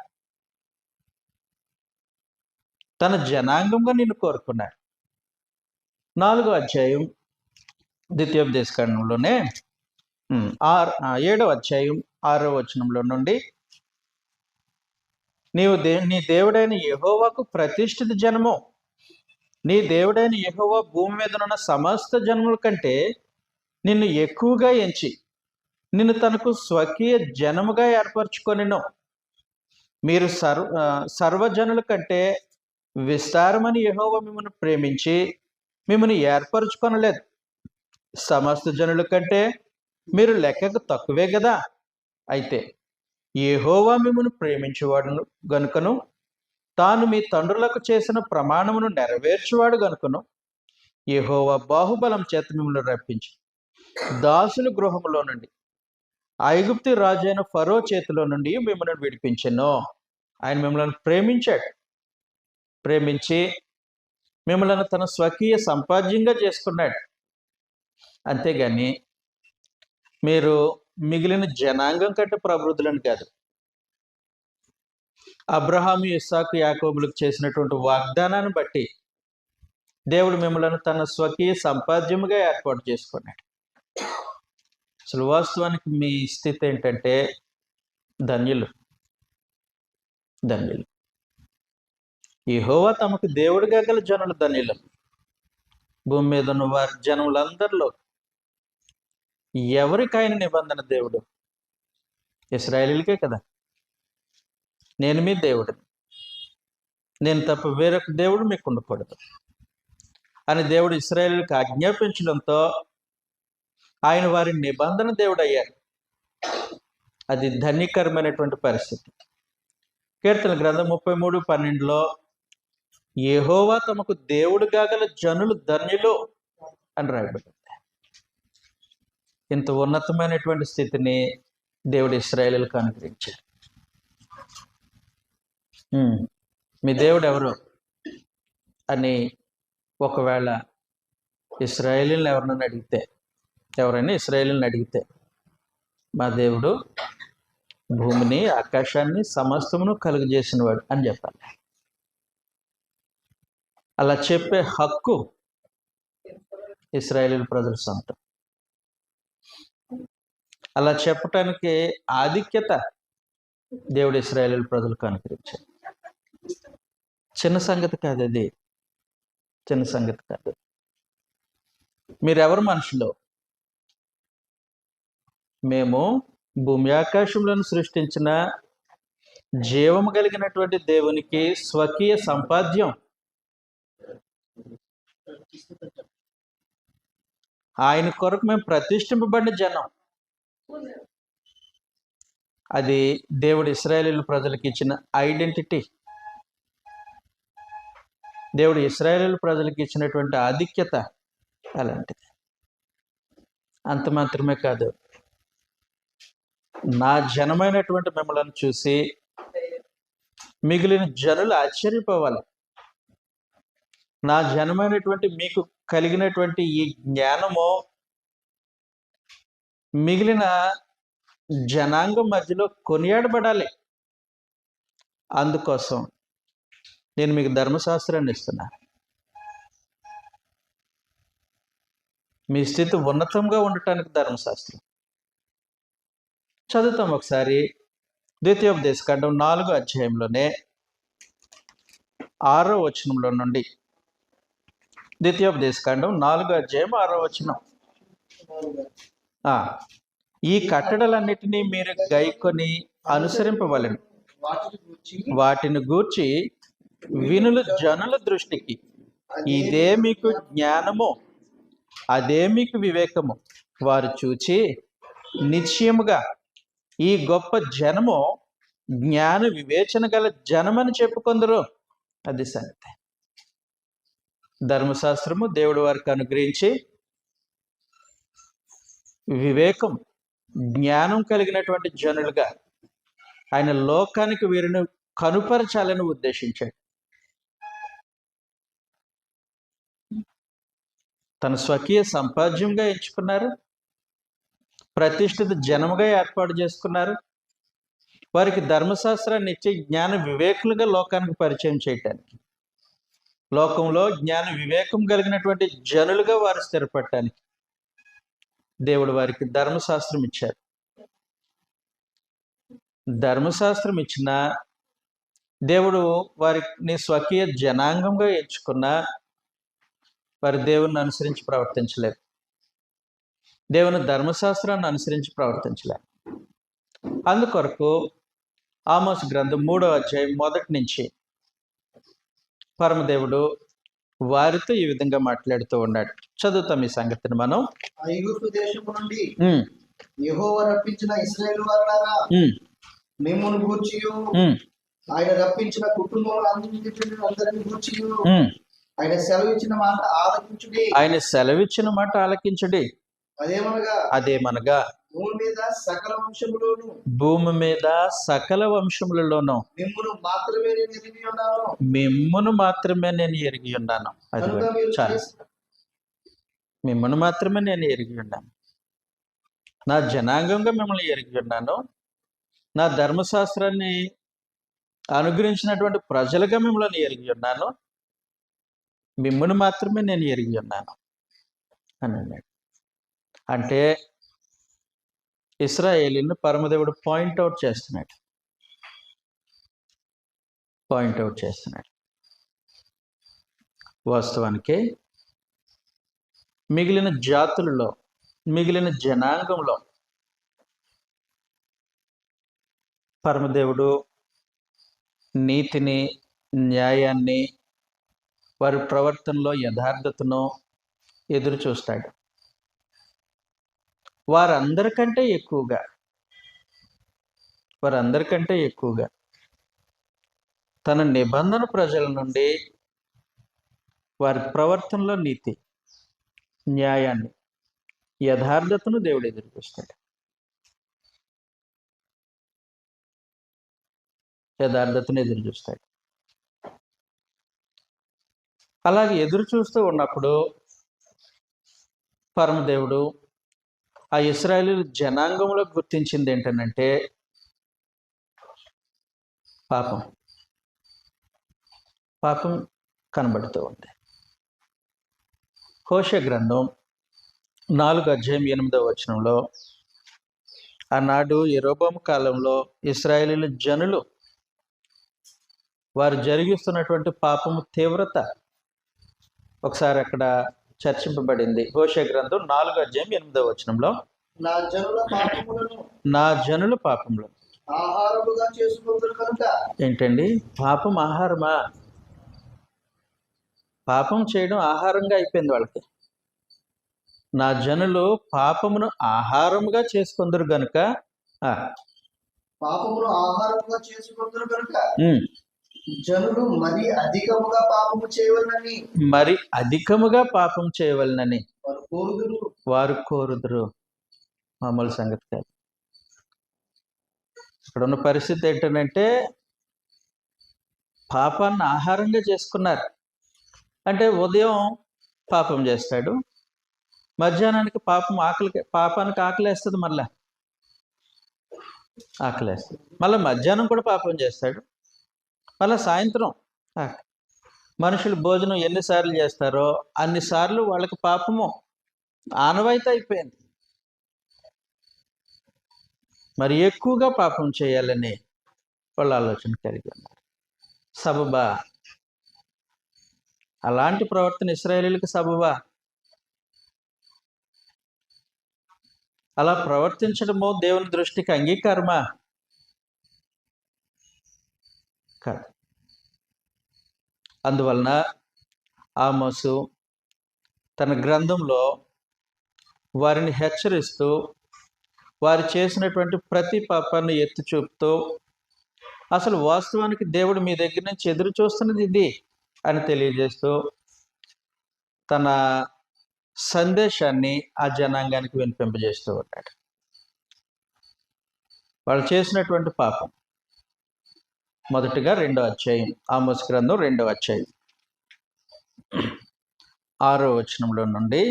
తన జనాంగంగా నిన్ను కోరుకున్నారు. 4వ అధ్యాయం ద్వితీయోపదేశకాండంలోనే 7వ అధ్యాయం 6వ వచనంలో నుండి, నీ దేవుడైన యెహోవాకు ప్రతిష్ఠిత జనము, నీ దేవుడైన యెహోవా భూమి మీద ఉన్న సమస్త జనముల కంటే నిన్ను ఎక్కువగా ఎంచి నిన్ను తనకు స్వకీయ జనముగా ఏర్పరచుకొనెను. మీరు సర్వజనుల కంటే విస్తారమని యెహోవా మిమ్మల్ని ప్రేమించి మిమ్మల్ని ఏర్పరచుకొనలేదు. సమస్త జనుల కంటే మీరు లెక్కకు తక్కువే కదా. అయితే యెహోవా మిమ్మల్ని ప్రేమించేవాడు గనుకను, తాను మీ తండ్రులకు చేసిన ప్రమాణమును నెరవేర్చువాడు గనుకను, యెహోవా బాహుబలం చేత మిమ్మల్ని రప్పించి దాసుల గృహములో నుండి, ఐగుప్తు రాజైన ఫరో చేతిలో నుండి మిమ్మల్ని విడిపించెను. ఆయన మిమ్మల్ని ప్రేమించి మిమ్మల్ని తన స్వకీయ సంపాద్యంగా చేసుకున్నాడు. అంతేగాని మీరు మిగిలిన జనాంగం కంటే ప్రబుద్ధులను కాదు. అబ్రహాము, ఇస్సాకు, యాకోబులకు చేసినటువంటి వాగ్దానాన్ని బట్టి దేవుడు మిమ్మల్ని తన స్వకీయ సంపాద్యముగా ఏర్పాటు చేసుకున్నాడు. అసలు వాస్తవానికి మీ స్థితి ఏంటంటే ధన్యులు. యెహోవా తమకు దేవుడిగా గల జనులు ధన్యులు. భూమి మీద ఉన్న వారి జనములందరిలో ఎవరికి ఆయన నిబంధన దేవుడు? ఇశ్రాయేలీలకే కదా. నేను మీ దేవుడిని, నేను తప్ప వేరొక దేవుడు మీకు ఉండకూడదు అని దేవుడు ఇశ్రాయేలీలకు ఆజ్ఞాపించడంతో ఆయన వారి నిబంధన దేవుడు అయ్యారు. అది ధన్యకరమైనటువంటి పరిస్థితి. కీర్తన గ్రంథం 33:12లో యెహోవా తమకు దేవుడుగా గల జనులు ధన్యులు అని రాయబడింది. ఇంత ఉన్నతమైనటువంటి స్థితిని దేవుడు ఇశ్రాయేలీలకు అనుగ్రహించారు. మీ దేవుడు ఎవరు అని ఒకవేళ ఎవరైనా ఇశ్రాయేలీలను అడిగితే మా దేవుడు భూమిని, ఆకాశాన్ని, సమస్తమును కలుగజేసినవాడు అని చెప్పాలి. అలా చెప్పే హక్కు ఇశ్రాయేలు ప్రజల సొంతం. అలా చెప్పటానికి ఆధిక్యత దేవుడు ఇశ్రాయేలు ప్రజలకు అనుగ్రహించాడు. చిన్న సంగతి కాదు అది, చిన్న సంగతి కాదు. మీరెవరు మనుషులు? మేము భూమి ఆకాశములను సృష్టించిన జీవము కలిగినటువంటి దేవునికి స్వకీయ సంపాద్యం. ఆయన కొరకు మేము ప్రతిష్ఠింపబడిన జనం. అది దేవుడు ఇశ్రాయేలు ప్రజలకు ఇచ్చిన ఐడెంటిటీ. దేవుడు ఇశ్రాయేలు ప్రజలకు ఇచ్చినటువంటి ఆధిక్యత అలాంటిది. అంత మాత్రమే కాదు, నా జనమైనటువంటి మిమ్మల్ని చూసి మిగిలిన జనులు ఆశ్చర్యపోవాలి. నా జనమైనటువంటి మీకు కలిగినటువంటి ఈ జ్ఞానము మిగిలిన జనాంగం మధ్యలో కొనియాడబడాలి. అందుకోసం నేను మీకు ధర్మశాస్త్రాన్ని ఇస్తున్నా. మీ స్థితి ఉన్నతంగా ఉండటానికి ధర్మశాస్త్రం. చదువుతాం ఒకసారి. ద్వితీయోపదేశకాండం 4వ అధ్యాయంలోనే 6వ వచనంలో నుండి. ద్వితీయోపదేశకాండం 4వ అధ్యాయం 6వ వచనం. ఈ కట్టడలన్నిటినీ మీరు గైకొని అనుసరింపవలెను. వాటిని గూర్చి వినుల జనుల దృష్టికి ఇదే మీకు జ్ఞానము, అదే మీకు వివేకము. వారు చూచి నిశ్చయముగా ఈ గొప్ప జనము జ్ఞాన వివేచన గల జనమని చెప్పుకొందరు. అది సంగతి. ధర్మశాస్త్రము దేవుడు వారికి అనుగ్రహించి వివేకం, జ్ఞానం కలిగినటువంటి జనులుగా ఆయన లోకానికి వీరిని కనుపరచాలని ఉద్దేశించాడు. తన స్వకీయ సంపాద్యంగా ఎంచుకున్నారు. ప్రతిష్ఠిత జనముగా ఏర్పాటు చేసుకున్నారు. వారికి ధర్మశాస్త్రాన్ని ఇచ్చి జ్ఞాన వివేకులుగా లోకానికి పరిచయం చేయటానికి, లోకంలో జ్ఞాన వివేకం కలిగినటువంటి జనులుగా వారు స్థిరపడటానికి దేవుడు వారికి ధర్మశాస్త్రం ఇచ్చారు. ధర్మశాస్త్రం ఇచ్చిన దేవుడు వారిని స్వకీయ జనాంగంగా ఎంచుకున్న వారి దేవుని అనుసరించి ప్రవర్తించలేదు. దేవుని ధర్మశాస్త్రాన్ని అనుసరించి ప్రవర్తించలేదు. అందుకొరకు ఆమోస్ గ్రంథం 3వ అధ్యాయం 1 నుంచి పరమదేవుడు వారితో ఈ విధంగా మాట్లాడుతూ ఉన్నాడు. చదువుతాం ఈ సంగతిని మనం. ఐగుప్తు దేశము నుండి యెహోవా రప్పించిన ఇశ్రాయేలు వారులారా, మిమ్మును గూర్చియు ఆయన రప్పించిన కుటుంబములందరిని గూర్చియు ఆయన సెలవిచ్చిన మాట ఆలకించుడి. ఆయన సెలవిచ్చిన మాట ఆలకించుడి. అదేమనగా భూమి మీద సకల వంశములలోను మిమ్మును మాత్రమే నేను ఎరిగి ఉన్నాను. అది చాలు. మిమ్మల్ని మాత్రమే నేను ఎరిగి ఉన్నాను. నా జనాంగంగా మిమ్మల్ని ఎరిగి ఉన్నాను. నా ధర్మశాస్త్రాన్ని అనుగ్రహించినటువంటి ప్రజలుగా మిమ్మల్ని ఎరిగి ఉన్నాను. మిమ్మల్ని మాత్రమే నేను ఎరిగి ఉన్నాను అని అన్నాడు. అంటే ఇశ్రాయేలీని పరమదేవుడు పాయింట్అవుట్ చేస్తున్నాడు. వాస్తవానికి మిగిలిన జాతులలో, మిగిలిన జనాంగంలో పరమదేవుడు నీతిని, న్యాయాన్ని, వారి ప్రవర్తనలో యథార్థతను ఎదురు చూస్తాడు. వారందరికంటే ఎక్కువగా తన నిబంధన ప్రజల నుండి వారి ప్రవర్తనలో నీతి, న్యాయాన్ని, యథార్థతను దేవుడు ఎదురు చూస్తాడు. అలాగే ఎదురు చూస్తూ ఉన్నప్పుడు పరమదేవుడు ఆ ఇశ్రాయేలు జనాంగంలో గుర్తించింది ఏంటనంటే పాపం కనబడుతూ ఉంది. హోషే గ్రంథం 4:8 ఆనాడు యెరొబోము కాలంలో ఇశ్రాయేలీయుల జనులు వారు జరిగిస్తున్నటువంటి పాపము తీవ్రత ఒకసారి అక్కడ చర్చింపబడింది. హోషే గ్రంథం 4:8 నా జనుల పాపములను నా జనుల పాపములను ఆహారముగా చేసుకుంటారు కనుక. ఏంటండి పాపం ఆహారమా? పాపం చేయడం ఆహారంగా అయిపోయింది వాళ్ళకి. నా జనులు పాపమును ఆహారముగా చేసుకుందరు గనుక పాపమును ఆహారముగా చేసుకుంటారు కనుక జనులు మరి అధికముగా పాపము చేయవలనని పాపం చేయవలనని వారు కోరుదురు. మామూలు సంగతి కాదు. ఇక్కడ ఉన్న పరిస్థితి ఏంటంటే పాపాన్ని ఆహారంగా చేసుకున్నారు. అంటే ఉదయం పాపం చేస్తాడు, మధ్యాహ్నానికి పాపానికి ఆకలేస్తుంది, మళ్ళీ ఆకలేస్తుంది, మళ్ళీ మధ్యాహ్నం కూడా పాపం చేస్తాడు, మళ్ళీ సాయంత్రం. మనుషులు భోజనం ఎన్నిసార్లు చేస్తారో అన్నిసార్లు వాళ్ళకి పాపము ఆనవాయితీ అయిపోయింది. మరి ఎక్కువగా పాపం చేయాలని వాళ్ళ ఆలోచన కలిగి ఉన్నారు. సబబా? అలాంటి ప్రవర్తన ఇశ్రాయేలీయులకు సబబా? అలా ప్రవర్తించడము దేవుని దృష్టికి అంగీకారమా? కాదు. అందువలన ఆమోసు తన గ్రంథంలో వారిని హెచ్చరిస్తూ వారు చేసినటువంటి ప్రతి పాపాన్ని ఎత్తి చూపుతూ అసలు వాస్తవానికి దేవుడు మీ దగ్గర నుంచి ఎదురు చూస్తున్నది ఇది అని తెలియజేస్తూ తన సందేశాన్ని ఆ జనాంగానికి వినిపింపజేస్తూ ఉన్నాడు. వాళ్ళు చేసినటువంటి పాపం మొదటిగా 2వ అధ్యాయం, ఆమోస్ గ్రంథం 2వ అధ్యాయం 6వ వచనంలో నుండి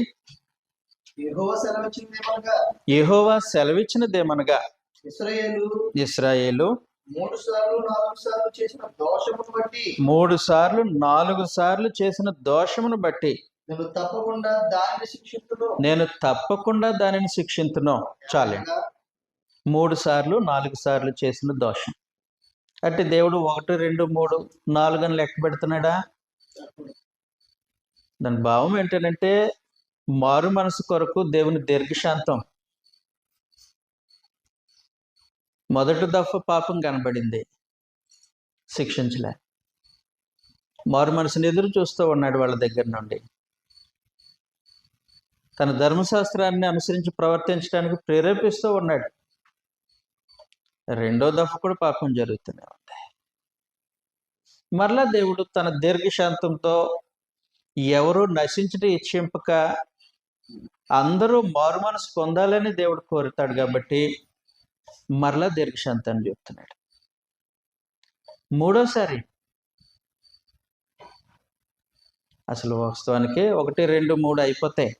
యెహోవా సెలవిచ్చినదేమనగా ఇశ్రాయేలు 3 సార్లు 4 సార్లు చేసిన దోషమును బట్టి నేను తప్పకుండా దానిని శిక్షింతును. చాలండి. 3 సార్లు 4 సార్లు చేసిన దోషం అంటే దేవుడు 1, 2, 3, 4 అని లెక్క పెడుతున్నాడా? దాని భావం ఏంటంటే మారు మనసు కొరకు దేవుని దీర్ఘశాంతం. మొదటి దఫా పాపం కనబడింది, శిక్షించలే. మారు మనసుని ఎదురు చూస్తూ ఉన్నాడు వాళ్ళ దగ్గర నుండి. తన ధర్మశాస్త్రాన్ని అనుసరించి ప్రవర్తించడానికి ప్రేరేపిస్తూ ఉన్నాడు. 2వ దఫా కూడా పాపం జరుగుతూనే ఉంది. మరలా దేవుడు తన దీర్ఘశాంతంతో ఎవరు నశించట ఇచ్చింపక అందరూ మారు మనసు పొందాలని దేవుడు కోరుతాడు కాబట్టి మరలా దీర్ఘశాంతాన్ని చెప్తున్నాడు. 3వసారి అసలు వాస్తవానికి 1, 2, 3 అయిపోతాయి.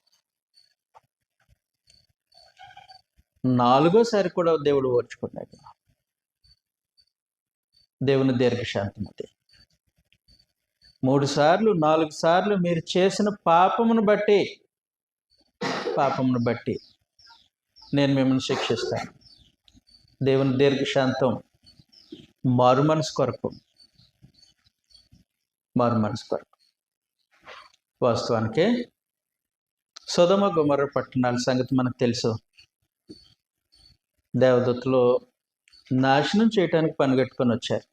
4వసారి కూడా దేవుడు ఓర్చుకున్నాడు. దేవుని దీర్ఘశాంతం అది. 3 సార్లు 4 సార్లు మీరు చేసిన పాపమును బట్టి నేను మిమ్మల్ని శిక్షిస్తాను. దేవుని దీర్ఘశాంతం మారు మనసు కొరకు. వాస్తవానికి సొదొమ గొమొర్రా పట్టణాల సంగతి మనకు తెలుసు. దేవదూతలు నాశనం చేయడానికి పనిగట్టుకొని వచ్చారు.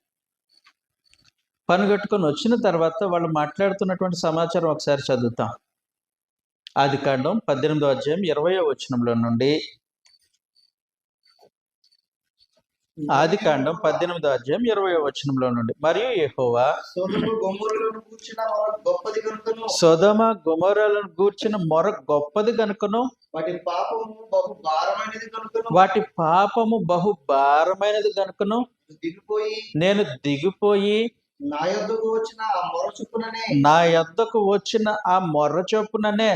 పనిగట్టుకొని వచ్చిన తర్వాత వాళ్ళు మాట్లాడుతున్నటువంటి సమాచారం ఒకసారి చదువుతాం. ఆదికాండం 18వ అధ్యాయం 20వ వచనంలో నుండి. ఆదికాండం 18వ అధ్యాయం 20వ వచనంలో నుండి. మరియు యెహోవా సొదొమ గొమొర్రాలను గూర్చిన మొర గొప్పది గనుకను వాటి పాపము బహు భారమైనది గనుకను నేను దిగిపోయి నా యొద్దకు వచ్చిన ఆ మొర్ర చొప్పుననే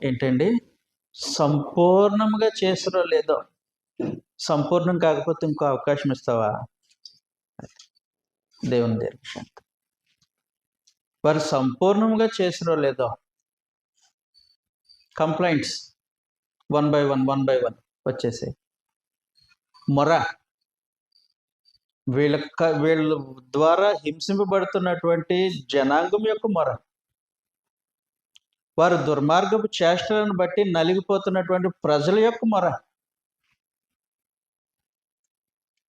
ఏంటండి సంపూర్ణముగా చేసిరో లేదో. సంపూర్ణం కాకపోతే ఇంకో అవకాశం ఇస్తావా? దేవుని దీర్ఘశాంతం. వారు సంపూర్ణంగా చేసినో లేదో కంప్లైంట్స్ 1 by 1 వచ్చేసాయి. మొర, వీళ్ళ ద్వారా హింసింపబడుతున్నటువంటి జనాంగం యొక్క మొర, వారు దుర్మార్గపు చేష్టలను బట్టి నలిగిపోతున్నటువంటి ప్రజల యొక్క మొర,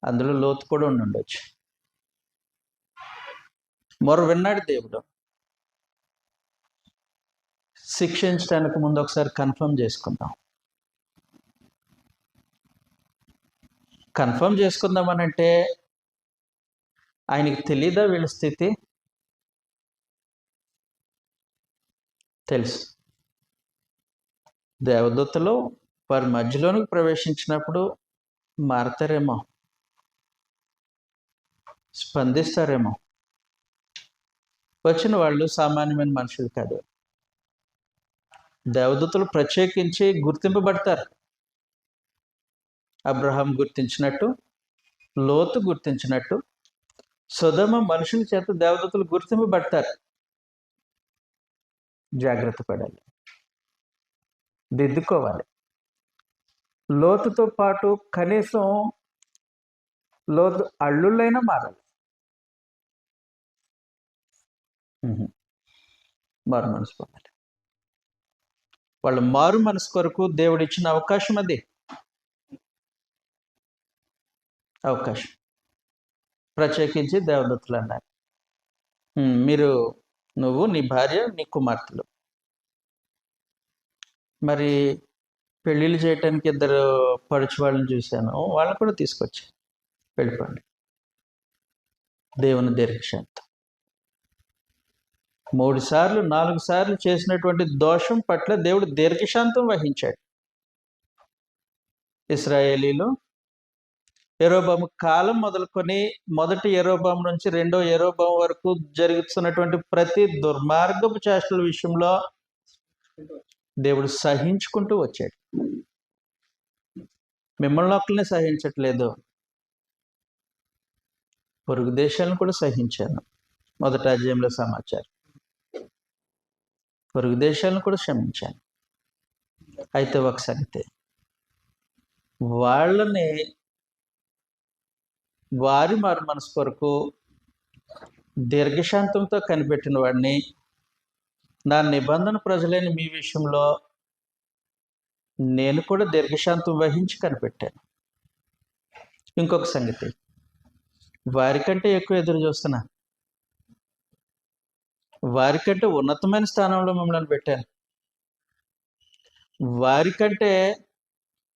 అందులో లోతు కూడా ఉండొచ్చు. మొర విన్నాడు దేవుడు. శిక్షించడానికి ముందు ఒకసారి కన్ఫర్మ్ చేసుకుందాం. కన్ఫర్మ్ చేసుకుందామనంటే ఆయనకి తెలీదా వీళ్ళ స్థితి? తెలుసు. దేవదూతలు వారి మధ్యలోనికి ప్రవేశించినప్పుడు మారతారేమో, స్పందిస్తారేమో. వచ్చిన వాళ్ళు సామాన్యమైన మనుషులు కాదు. దేవదూతలు ప్రత్యేకించి గుర్తింపబడతారు. అబ్రహాం గుర్తించినట్టు, లోతు గుర్తించినట్టు, సొదొమ మనుషుల చేత దేవదూతలు గుర్తింపబడతారు. జాగ్రత్త పడాలి, దిద్దుకోవాలి. లోతుతో పాటు కనీసం లోతు అల్లుళ్ళైనా మారాలి. మారు మనసు పొందాలి. వాళ్ళు మారు మనసు కొరకు దేవుడు ఇచ్చిన అవకాశం అది. అవకాశం ప్రత్యేకించి దేవదూతలు అన్నారు, నువ్వు నీ భార్య నీ కుమార్తెలు. మరి పెళ్ళిళ్ళు చేయటానికి 2 పడుచు వాళ్ళని చూశాను, వాళ్ళని కూడా తీసుకొచ్చి వెళ్ళిపోండి. దేవుని దీర్ఘశాంతం. 3 సార్లు 4 సార్లు చేసినటువంటి దోషం పట్ల దేవుడు దీర్ఘశాంతం వహించాడు. ఇశ్రాయేలీలు యెరోబాము కాలం మొదలుకొని మొదటి యెరోబాము నుంచి 2వ యెరోబాము వరకు జరుగుతున్నటువంటి ప్రతి దుర్మార్గపు చేష్టల విషయంలో దేవుడు సహించుకుంటూ వచ్చాడు. మిమ్మల్ని ఒక్కరినే సహించట్లేదు, పొరుగు దేశాలను కూడా సహించాను. మొదటి అధ్యాయంలో సమాచారం. పొరుగు దేశాలను కూడా క్షమించాను. అయితే ఒక సంగతి, వాళ్ళని వారి మారు మనసు కొరకు దీర్ఘశాంతంతో కనిపెట్టిన వాడిని నా నిబంధన ప్రజలైన మీ విషయంలో నేను కూడా దీర్ఘశాంతం వహించి కనిపెట్టాను. ఇంకొక సంగతి, వారికంటే ఎక్కువ ఎదురు చూస్తున్నా, వారికంటే ఉన్నతమైన స్థానంలో మిమ్మల్ని పెట్టాను, వారికంటే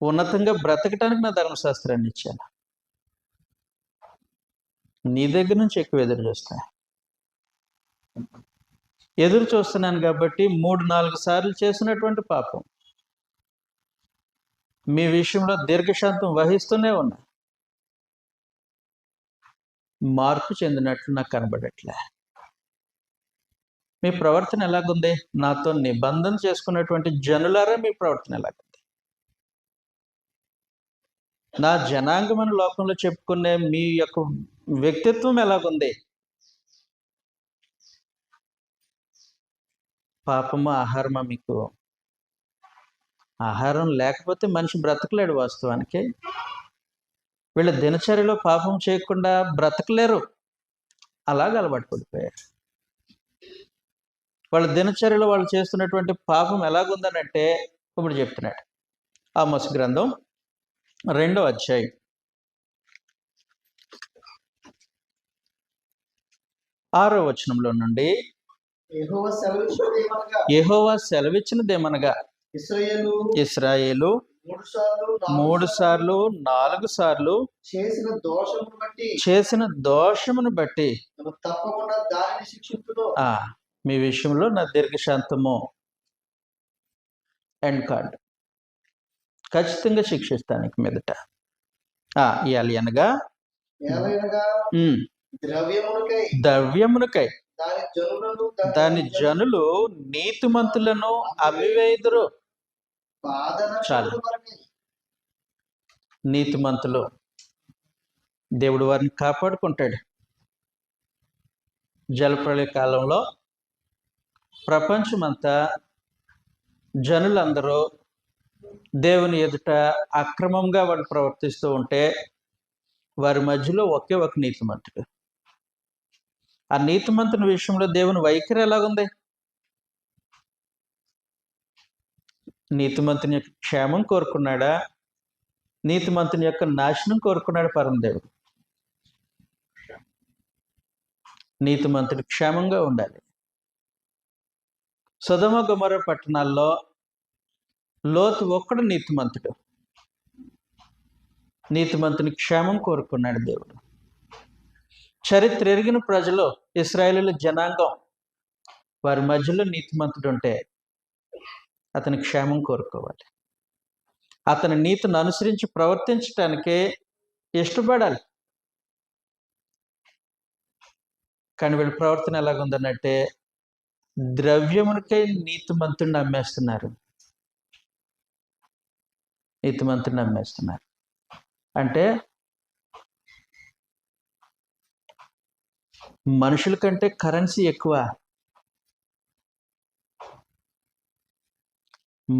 ఉన్నతంగా బ్రతకటానికి నా ధర్మశాస్త్రాన్ని ఇచ్చాను. నీ దగ్గర నుంచి ఎక్కువ ఎదురు చూస్తున్నాను కాబట్టి 3-4 సార్లు చేసినటువంటి పాపం మీ విషయంలో దీర్ఘశాంతం వహిస్తూనే ఉన్నా, మార్పు చెందినట్లు నాకు కనబడట్లే. మీ ప్రవర్తన ఎలాగుంది? నాతో నిబంధన చేసుకున్నటువంటి జనులారా మీ ప్రవర్తన ఎలాగుంది? నా జనాంగమైన లోకంలో చెప్పుకునే మీ యొక్క వ్యక్తిత్వం ఎలాగుంది? పాపము ఆహారమా మీకు? ఆహారం లేకపోతే మనిషి బ్రతకలేడు. వాస్తవానికి వీళ్ళ దినచర్యలో పాపం చేయకుండా బ్రతకలేరు, అలాగ అలవాటు పడిపోయారు. వాళ్ళ దినచర్యలో వాళ్ళు చేస్తున్నటువంటి పాపం ఎలాగుందనంటే ఇప్పుడు చెప్తున్నాడు. ఆమోస్ గ్రంథం 2వ అధ్యాయం 6వ వచనంలో నుండి, యెహోవా సెలవిచ్చినదేమనగా ఇశ్రాయేలు 3 సార్లు 4 సార్లు చేసిన దోషమును బట్టి మీ విషయంలో నా దీర్ఘశాంతము ఎండ్ కార్డ్ ఖచ్చితంగా శిక్షిస్తానికి మీదట. ఇయాలి అనగా ద్రవ్యమునకై దాని జనులు నీతిమంతులను అవివేదురు. చాలు. నీతిమంతులు దేవుడు వారిని కాపాడుకుంటాడు. జలప్రళయ కాలంలో ప్రపంచమంతా జనులందరూ దేవుని ఎదుట అక్రమంగా వాడు ప్రవర్తిస్తూ ఉంటే వారి మధ్యలో ఒకే ఒక నీతిమంతుడు. ఆ నీతిమంతుని విషయంలో దేవుని వైఖరి ఎలాగుంది? నీతిమంతుని యొక్క క్షేమం కోరుకున్నాడా? నీతిమంతుని యొక్క నాశనం కోరుకున్నాడు పరమదేవుడు. నీతిమంతుడు క్షేమంగా ఉండాలి. సొదొమ గొమొర్రా పట్టణాల్లో లోతు ఒక్కడు నీతిమంతుడు. నీతిమంతుని క్షేమం కోరుకున్నాడు దేవుడు. చరిత్ర ఎరిగిన ప్రజలు, ఇశ్రాయేలు జనాంగం, వారి మధ్యలో నీతిమంతుడు ఉంటే అతని క్షేమం కోరుకోవాలి. అతని నీతిని అనుసరించి ప్రవర్తించటానికే ఇష్టపడాలి. కానీ వీళ్ళ ప్రవర్తన ఎలాగుందనంటే ద్రవ్యమునికై నీతిమంతుడిని అమ్మేస్తున్నారు. నీతిమంతుడిని అమ్మేస్తున్నారు అంటే మనుషుల కంటే కరెన్సీ ఎక్కువ,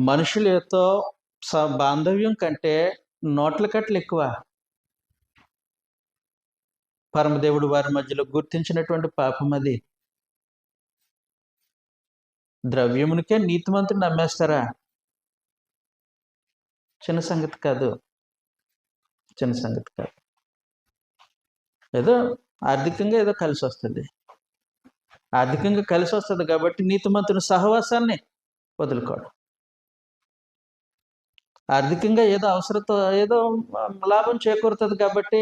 మనుషులతో బాంధవ్యం కంటే నోట్ల కట్టలు ఎక్కువ. పరమదేవుడు వారి మధ్యలో గుర్తించినటువంటి పాపం అది. ద్రవ్యమునికే నీతిమంతుడిని అమ్మేస్తారా? చిన్న సంగతి కాదు, చిన్న సంగతి కాదు. ఏదో ఆర్థికంగా ఏదో కలిసి వస్తుంది, ఆర్థికంగా కలిసి వస్తుంది కాబట్టి నీతిమంతుని సహవాసాన్ని వదులుకోవడం. ఆర్థికంగా ఏదో అవసరతో ఏదో లాభం చేకూరుతుంది కాబట్టి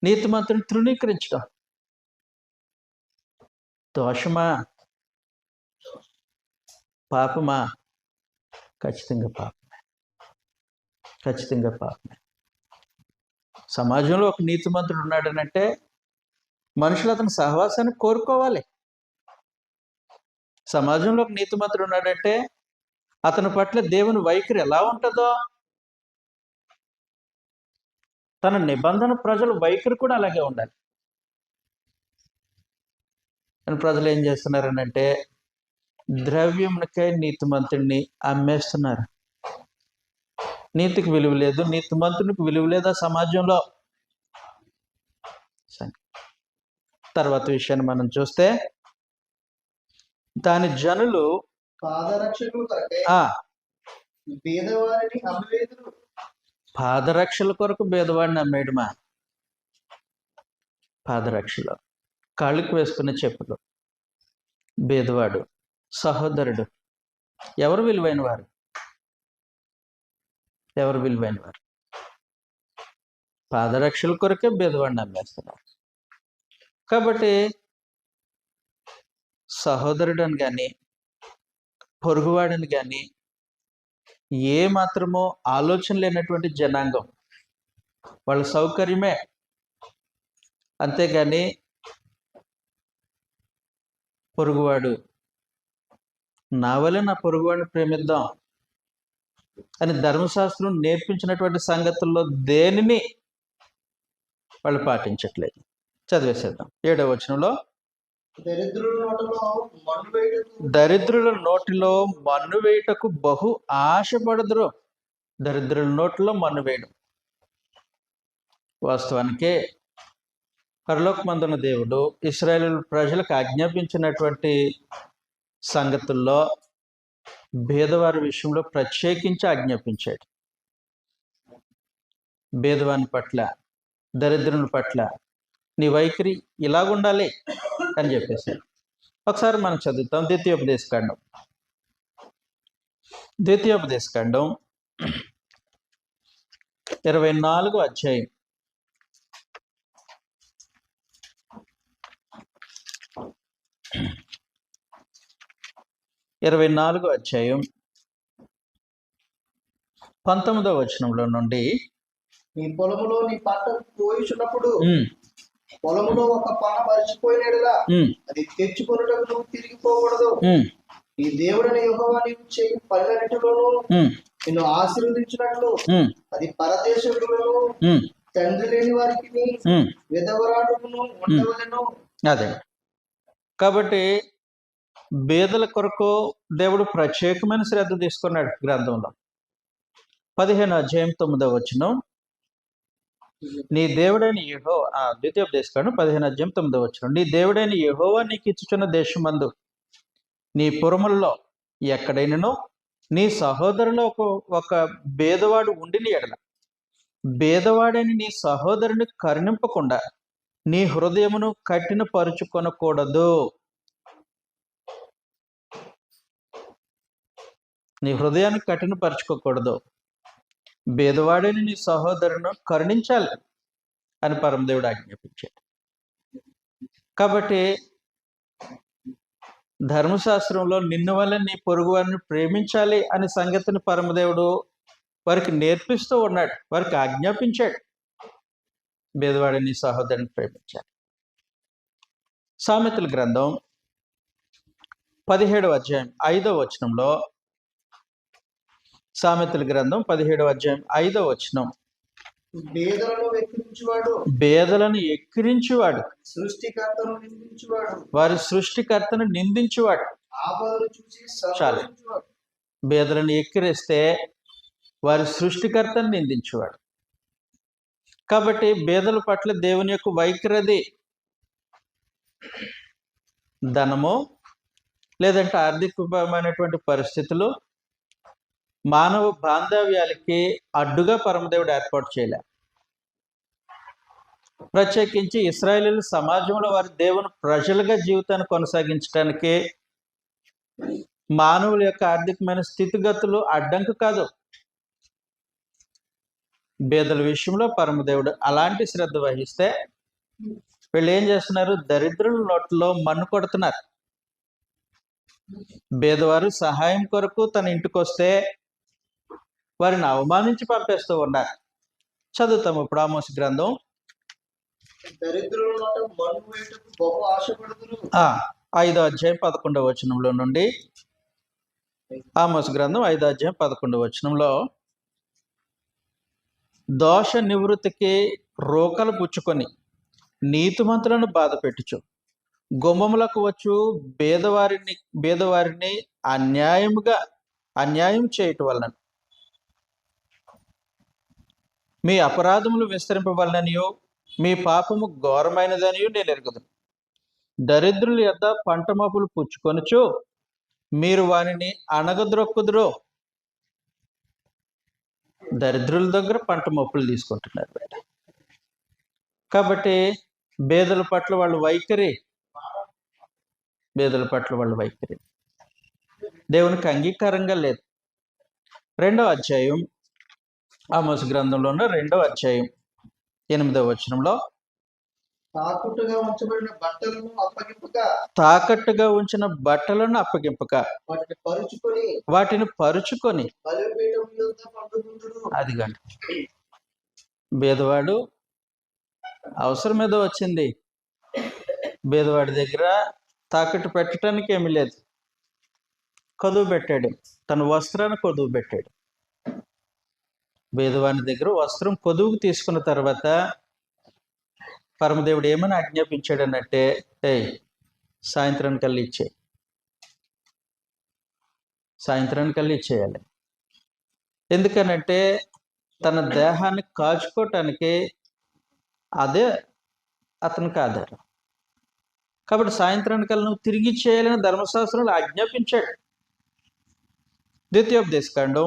నీతిమంతుని తృణీకరించడం దోషమా, పాపమా? ఖచ్చితంగా పాపమే, ఖచ్చితంగా పాపమే. సమాజంలో ఒక నీతిమంతుడు ఉన్నాడనంటే మనుషులు అతని సహవాసాన్ని కోరుకోవాలి. సమాజంలో ఒక నీతిమంతుడు ఉన్నాడంటే అతని పట్ల దేవుని వైఖరి ఎలా ఉంటుందో తన నిబంధన ప్రజల వైఖరి కూడా అలాగే ఉండాలి. కానీ ప్రజలు ఏం చేస్తున్నారనంటే ద్రవ్యమునికై నీతిమంతుడిని అమ్మేస్తున్నారు. నీతికి విలువ లేదు, నీతిమంతునికి విలువ లేదు ఆ సమాజంలో. తర్వాత విషయాన్ని మనం చూస్తే దాని జనులు పాదరక్షల కొరకు బేదవాడిని అమ్మేయడమా? పాదరక్షలు, కాళ్ళకు వేసుకునే చెప్పులు. బేదవాడు, సహోదరుడు ఎవరు విలువైన వారు? ఎవరు విలువైన వారు? పాదరక్షల కొరకే బేదవాడిని అమ్మేస్తున్నారు. కాబట్టి సహోదరుడని కానీ పొరుగువాడిని కానీ ఏ మాత్రమో ఆలోచన లేనటువంటి జనాంగం, వాళ్ళ సౌకర్యమే. అంతేగాని పొరుగువాడు నా వల్ల నా పొరుగువాడిని ప్రేమిద్దాం అని ధర్మశాస్త్రం నేర్పించినటువంటి సంగతుల్లో దేనిని వాళ్ళు పాటించట్లేదు. చదివేసేద్దాం 7వ వచనంలో, దరిద్రుల నోటిలో మన్ను వేయుటకు బహు ఆశపడదురు. దరిద్రుల నోటిలో మన్ను వేయడం. వాస్తవానికి పరలోకమందున్న దేవుడు ఇశ్రాయేలు ప్రజలకు ఆజ్ఞాపించినటువంటి సంగతుల్లో భేదవారి విషయంలో ప్రత్యేకించి ఆజ్ఞాపించాడు. భేదవాని పట్ల, దరిద్రుని పట్ల నీ వైఖరి ఇలాగుండాలి అని చెప్పేశాడు. ఒకసారి మనం చదువుతాం ద్వితీయోపదేశకాండం 24వ అధ్యాయం 19వ వచనంలో నుండి, నీ పొలములో నీ పంట కోయుచున్నప్పుడు పొలములో ఒక పన మరిచిపోయినడుగా అది తెచ్చుకొనుటకు నువ్వు తిరిగిపోకూడదు. నీ దేవుడైన యెహోవా నీవు చేయు పనులన్నిటిలోనూ నిన్ను ఆశీర్వదించినట్లు అది పరదేశములోను తండ్రి లేని వారికి విధవరాడును ఉండవలెను. అదే కాబట్టి బీదల కొరకు దేవుడు ప్రత్యేకమైన శ్రద్ధ తీసుకున్నాడు గ్రంథంలో. 15వ అధ్యాయం 9వ వచనం, నీ దేవుడైన యెహోవా, ద్వితీయోపదేశకాండం 15వ అధ్యాయం 9వ వచనం, నీ దేవుడైన యెహోవా నీకు ఇచ్చుచున్న దేశమందు నీ పురములలో ఎక్కడైనను నీ సహోదరులో ఒక బేదవాడు ఉండిన ఎడల బేదవాడని నీ సహోదరుని కరుణింపకుండా నీ హృదయమును కఠినపరుచుకొనకూడదు. నీ హృదయాన్ని కఠినపరచుకోకూడదు. బేదవాడని నీ సహోదరును కరుణించాలి అని పరమదేవుడు ఆజ్ఞాపించాడు. కాబట్టి ధర్మశాస్త్రంలో నిన్ను వల్ల నీ పొరుగు వారిని ప్రేమించాలి అనే సంగతిని పరమదేవుడు వారికి నేర్పిస్తూ ఉన్నాడు, వారికి ఆజ్ఞాపించాడు. బేదవాడని నీ సహోదరుని ప్రేమించాలి. సామెతల గ్రంథం 17వ అధ్యాయం 5వ వచనంలో, సామెతల గ్రంథం 17వ అధ్యాయం 5వ వచనం, బేదలను ఎక్కిరించువాడు వారి సృష్టికర్తను నిందించువాడు. చాలు, బేదలను ఎక్కిరిస్తే వారి సృష్టికర్తను నిందించువాడు. కాబట్టి బేదల పట్ల దేవుని యొక్క వైఖరి, ధనము లేదంటే ఆర్థికమైనటువంటి పరిస్థితులు మానవ బాంధవ్యాలకి అడ్డుగా పరమదేవుడు ఏర్పాటు చేయలే. ప్రత్యేకించి ఇశ్రాయేలీయుల సమాజంలో వారి దేవుని ప్రజలుగా జీవితాన్ని కొనసాగించడానికి మానవుల యొక్క ఆర్థికమైన స్థితిగతులు అడ్డంకు కాదు. బేదల విషయంలో పరమదేవుడు అలాంటి శ్రద్ధ వహిస్తే వీళ్ళు ఏం చేస్తున్నారు? దరిద్రుల నోట్లో మన్ను కొడుతున్నారు. బేదవారు సహాయం కొరకు తన ఇంటికి వస్తే వారిని అవమానించి పంపేస్తూ ఉన్నారు. చదువుతాము ఇప్పుడు ఆమోస్ గ్రంథం 5వ అధ్యాయం 11వ వచనంలో నుండి. ఆమోస్ గ్రంథం 5వ అధ్యాయం 11వ వచనంలో, దోష నివృత్తికి రోకలు పుచ్చుకొని నీతిమంతులను బాధ పెట్టుచు గుమ్మములకు వచ్చు బేదవారిని అన్యాయం చేయటం వలన మీ అపరాధములు విస్తరింపవలననియో మీ పాపము ఘోరమైనదనియో నేను ఎరుగుదును. దరిద్రుల యొద్ద పంట మోపులు పుచ్చుకొనుచు మీరు వారిని అణగద్రొక్కుదురో. దరిద్రుల దగ్గర పంట మోపులు తీసుకుంటున్నారు. కాబట్టి బేదల పట్ల వాళ్ళ వైఖరి దేవునికి అంగీకారంగా లేదు. 2వ అధ్యాయం ఆమోస్ గ్రంథంలో ఉన్న 2వ అధ్యాయం 8వ వచనంలో, తాకట్టుగా ఉంచిన బట్టలను అప్పగింపక వాటిని పరుచుకొని అదిగండి. బేదవాడు అవసరం ఏదో వచ్చింది, బేదవాడి దగ్గర తాకట్టు పెట్టడానికి ఏమీ లేదు, కొదువు పెట్టాడు, తన వస్త్రాన్ని కొదువు పెట్టాడు. బేదవాని దగ్గర వస్త్రం కొదువుకు తీసుకున్న తర్వాత పరమదేవుడు ఏమని ఆజ్ఞాపించాడు అన్నట్టే, సాయంత్రానికల్లా ఇచ్చేయాలి. ఎందుకనంటే తన దేహాన్ని కాచుకోవటానికి అదే అతనికి ఆధారం. కాబట్టి సాయంత్రానికల్లా నువ్వు తిరిగి ఇచ్చేయాలని ధర్మశాస్త్రంలో ఆజ్ఞాపించాడు. ద్వితీయోపదేశకాండం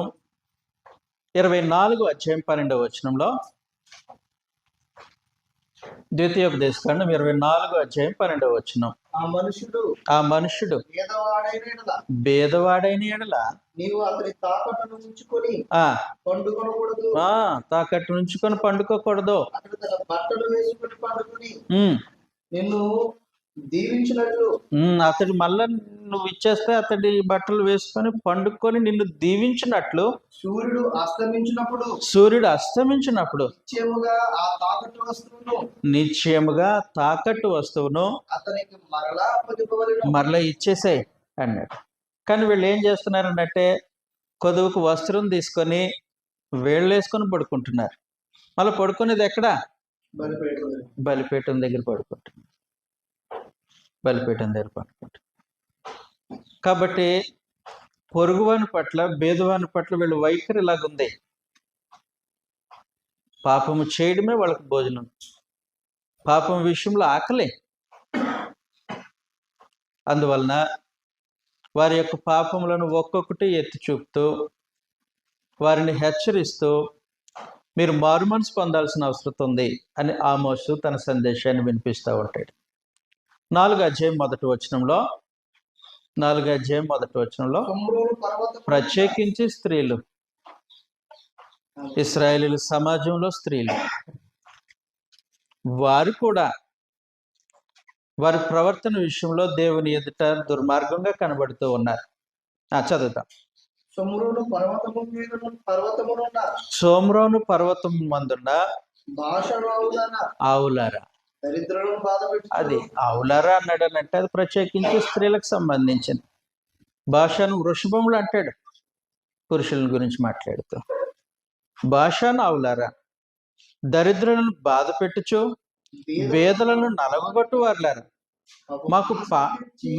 24వ అధ్యాయం 12వ వచనంలో, ద్వితీయోపదేశకాండం 24వ అధ్యాయం 12వ వచనం, ఆ మనుషుడు బేదవాడైన ఎడల తాకట్టు నుంచుకొని పండుకోకూడదు. అతడు మళ్ళా నువ్వు ఇచ్చేస్తే అతడి బట్టలు వేసుకొని పండుకొని నిన్ను దీవించినట్లు సూర్యుడు అస్తమించినప్పుడు నిశ్చయముగా తాకట్టు వస్తువును మరలా ఇచ్చేసాయి అన్నాడు. కానీ వీళ్ళు ఏం చేస్తున్నారన్నట్టే కొదువుకు వస్త్రం తీసుకొని వేళ్ళు వేసుకొని పడుకుంటున్నారు. మళ్ళీ పడుకునేది ఎక్కడ? బలిపీఠం దగ్గర పడుకుంటున్నారు. బలిపీఠం దగ్గర పడుకుంటారు. కాబట్టి పొరుగువాని పట్ల భేదవాని పట్ల వీళ్ళ వైఖరి ఇలాగుంది. పాపము చేయడమే వాళ్ళకి భోజనం, పాపం విషయంలో ఆకలి. అందువలన వారి యొక్క పాపములను ఒక్కొక్కటి ఎత్తి చూపుతూ వారిని హెచ్చరిస్తూ మీరు మారుమనసు పొందాల్సిన అవసరం ఉంది అని ఆమోసు తన సందేశాన్ని వినిపిస్తూ ఉంటాడు. 4వ అధ్యాయం మొదటి వచనంలో ప్రత్యేకించి స్త్రీలు, ఇశ్రాయేలీయుల సమాజంలో స్త్రీలు, వారు కూడా వారి ప్రవర్తన విషయంలో దేవుని ఎదుట దుర్మార్గంగా కనబడుతూ ఉన్నారు. చదువుతాం. సోమ్రోను పర్వతం మందున్న ఆవులారా. అది ఆవులారా అన్నాడు అని అంటే అది ప్రత్యేకించి స్త్రీలకు సంబంధించింది. భాషను వృషభములు అంటాడు పురుషుల గురించి మాట్లాడుతూ. భాషను ఆవులారా, దరిద్రులను బాధ పెట్టుచు వేదలను నలగొట్టు వారులారా,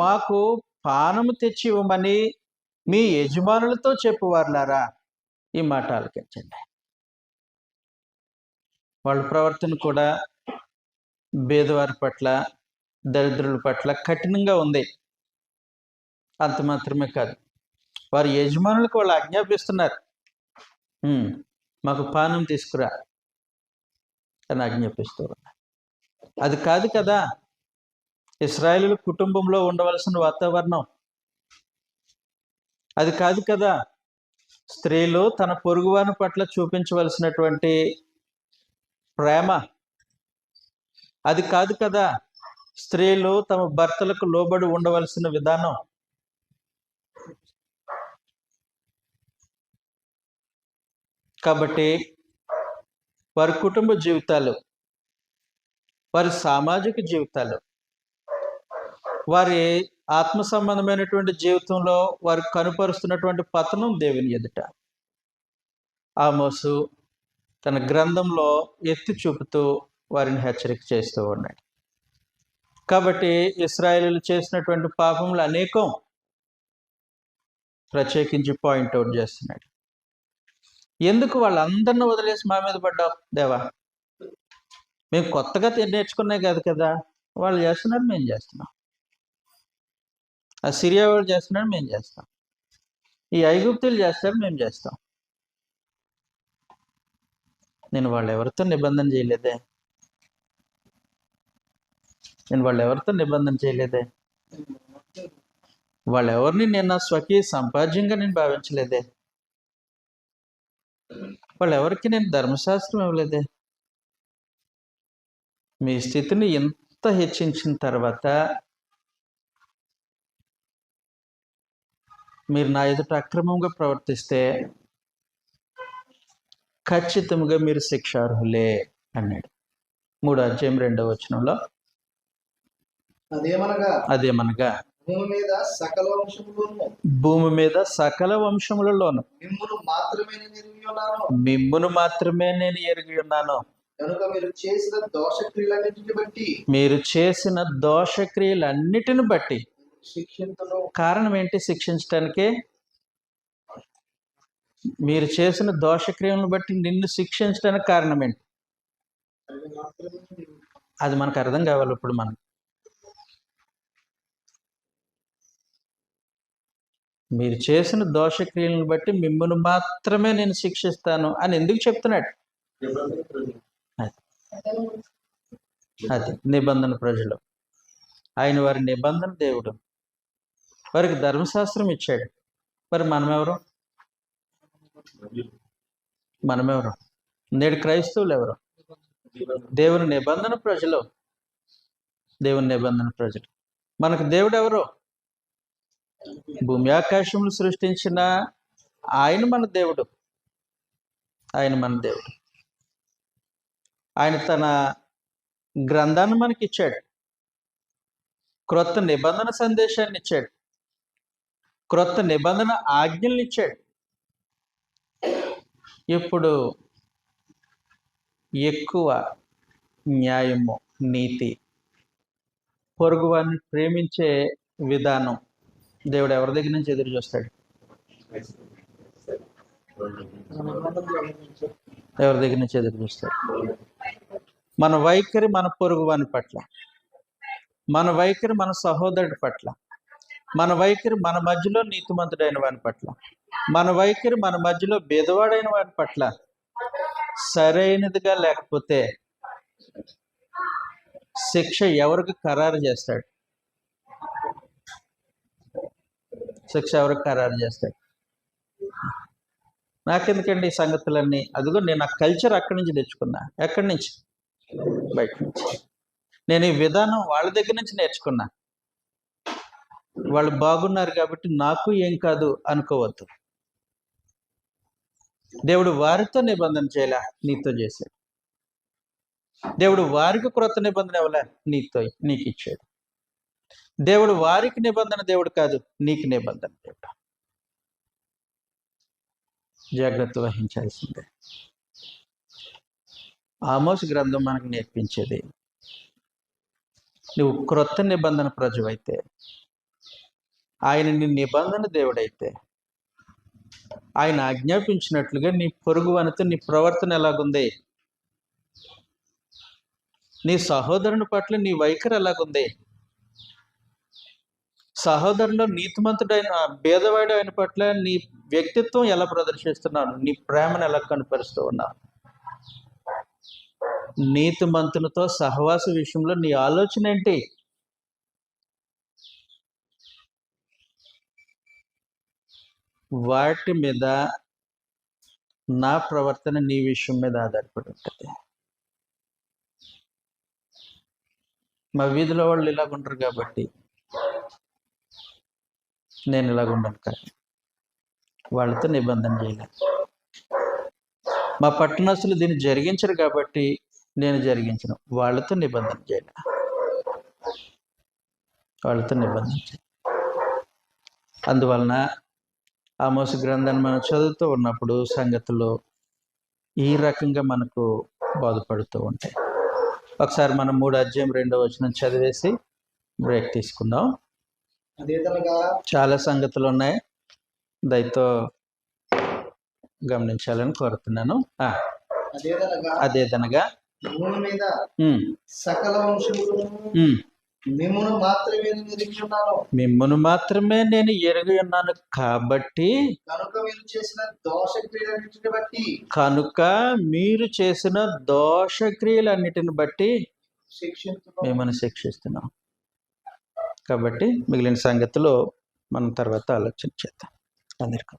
మాకు పానము తెచ్చి ఇవ్వమని మీ యజమానులతో చెప్పువారులారా. ఈ మాట ఆలకించండి. వాళ్ళ ప్రవర్తన కూడా పేదవారి పట్ల దరిద్రుల పట్ల కఠినంగా ఉంది. అంత మాత్రమే కాదు, వారి యజమానులకు వాళ్ళు ఆజ్ఞాపిస్తున్నారు, మాకు పానం తీసుకురా అని ఆజ్ఞాపిస్తూ ఉన్నారు. అది కాదు కదా ఇశ్రాయేలు కుటుంబంలో ఉండవలసిన వాతావరణం. అది కాదు కదా స్త్రీలు తన పొరుగువాని పట్ల చూపించవలసినటువంటి ప్రేమ. అది కాదు కదా స్త్రీలు తమ భర్తలకు లోబడి ఉండవలసిన విధానం. కాబట్టి వారి కుటుంబ జీవితాలు, వారి సామాజిక జీవితాలు, వారి ఆత్మ సంబంధమైనటువంటి జీవితంలో వారు కనుపరుస్తున్నటువంటి పతనం దేవుని ఎదుట ఆమోసు తన గ్రంథంలో ఎత్తి చూపుతూ వారిని హెచ్చరిక చేస్తూ ఉన్నాడు. కాబట్టి ఇశ్రాయేలీయులు చేసినటువంటి పాపములు అనేకం ప్రత్యేకించి పాయింట్అవుట్ చేస్తున్నాడు. ఎందుకు వాళ్ళందరిని వదిలేసి మా మీద పడ్డావు దేవా? మేము కొత్తగా నేర్చుకున్నాయి కాదు కదా, వాళ్ళు చేస్తున్నారు మేము చేస్తున్నాం, ఆ సిరియా వాళ్ళు చేస్తున్నాడు మేము చేస్తాం, ఈ ఐగుప్తులు చేస్తారు మేము చేస్తాం. నేను వాళ్ళు ఎవరితో నిబంధన చేయలేదే, వాళ్ళెవరిని నేను నా స్వకీయ సంపాద్యంగా నేను భావించలేదే, వాళ్ళెవరికి నేను ధర్మశాస్త్రం ఇవ్వలేదే. మీ స్థితిని ఎంత హెచ్చించిన తర్వాత మీరు నా ఎదుట అక్రమంగా ప్రవర్తిస్తే ఖచ్చితంగా మీరు శిక్షార్హులే అన్నాడు. 3వ అధ్యాయం 2వ వచనంలో అదేమనగా భూమి మీద సకల వంశములలోను మిమ్మును మాత్రమే నేను ఎరిగి ఉన్నాను. మీరు చేసిన దోషక్రియలన్నిటిని బట్టి. కారణం ఏంటి శిక్షించడానికి? మీరు చేసిన దోషక్రియలను బట్టి నిన్ను శిక్షించడానికి కారణం ఏంటి? అది మనకు అర్థం కావాలి. ఇప్పుడు మీరు చేసిన దోషక్రియలను బట్టి మిమ్మల్ని మాత్రమే నేను శిక్షిస్తాను అని ఎందుకు చెప్తున్నాడు? అది నిబంధన ప్రజలు. ఆయన వారి నిబంధన దేవుడు, వారికి ధర్మశాస్త్రం ఇచ్చాడు. మరి మనమెవరు? నేడు క్రైస్తవులు ఎవరు? దేవుని నిబంధన ప్రజలు. మనకు దేవుడు ఎవరు? భూమి ఆకాశములు సృష్టించిన ఆయన మన దేవుడు. ఆయన తన గ్రంథాన్ని మనకి ఇచ్చాడు, క్రొత్త నిబంధన సందేశాన్ని ఇచ్చాడు, క్రొత్త నిబంధన ఆజ్ఞల్ని ఇచ్చాడు. ఇప్పుడు ఎక్కువ న్యాయము, నీతి, పొరుగు వారిని ప్రేమించే విధానం దేవుడు ఎవరి దగ్గర నుంచి ఎదురు చూస్తాడు? ఎవరి దగ్గర నుంచి ఎదురు చూస్తాడు? మన వైఖరి మన పొరుగు వాని పట్ల, మన వైఖరి మన సహోదరుడి పట్ల, మన వైఖరి మన మధ్యలో నీతిమంతుడైన వాని పట్ల, మన వైఖరి మన మధ్యలో బేదవాడైన వాని పట్ల సరైనదిగా లేకపోతే శిక్ష ఎవరికి ఖరారు చేస్తాడు? శిక్ష ఎవరికి ఖరారు చేస్తాడు? నాకెందుకండి ఈ సంగతులన్నీ? అదిగో నేను ఆ కల్చర్ అక్కడి నుంచి తెచ్చుకున్నా. ఎక్కడి నుంచి? బయట నుంచి. నేను ఈ విధానం వాళ్ళ దగ్గర నుంచి నేర్చుకున్నా. వాళ్ళు బాగున్నారు కాబట్టి నాకు ఏం కాదు అనుకోవద్దు. దేవుడు వారితో నిబంధన చేయలే, నీతో చేశాడు. దేవుడు వారికి క్రొత్త నిబంధన ఇవ్వలే, నీకు ఇచ్చాడు. దేవుడు వారికి నిబంధన దేవుడు కాదు, నీకు నిబంధన దేవుడు. జాగ్రత్త వహించాల్సిందే. ఆమోసు గ్రంథం మనకు నేర్పించేది, నువ్వు క్రొత్త నిబంధన ప్రజవైతే, ఆయన నీ నిబంధన దేవుడైతే, ఆయన ఆజ్ఞాపించినట్లుగా నీ పొరుగు వనితో నీ ప్రవర్తన ఎలాగుంది? నీ సహోదరుని పట్ల నీ వైఖరి ఎలాగుంది? సహోదరులో నీతిమంతుడైన భేదవాడు ఆయన పట్ల నీ వ్యక్తిత్వం ఎలా ప్రదర్శిస్తున్నావు? నీ ప్రేమను ఎలా కనపరుస్తూ ఉన్నావు? నీతిమంతునితో సహవాస విషయంలో నీ ఆలోచన ఏంటి? వాటి మీద నా ప్రవర్తన నీ విషయం మీద ఆధారపడి ఉంటుంది. మా వీధిలో వాళ్ళు ఇలాగుంటారు కాబట్టి నేను ఇలాగుండను కాదు, వాళ్ళతో నిబంధన చేయలేదు. మా పట్టణస్తులు దీన్ని జరిగించరు కాబట్టి నేను జరిగించను, వాళ్ళతో నిబంధన చేయలే, వాళ్ళతో నిబంధన చేయాలి. అందువలన ఆమోసు గ్రంథాన్ని మనం చదువుతూ ఉన్నప్పుడు సంగతులు ఈ రకంగా మనకు బాధపడుతూ ఉంటాయి. ఒకసారి మనం 3:2 చదివేసి బ్రేక్ తీసుకుందాం. చాలా సంగతులు ఉన్నాయి, దయతో గమనించాలని కోరుతున్నాను. అదేదనగా సకల మిమ్మును మాత్రమే నేను ఎరిగి ఉన్నాను కాబట్టి కనుక మీరు చేసిన దోషక్రియలన్నిటిని బట్టి మిమ్మల్ని శిక్షిస్తున్నాం. కాబట్టి మిగిలిన సంగతులు మనం తర్వాత ఆలోచన చేద్దాం. అందరికీ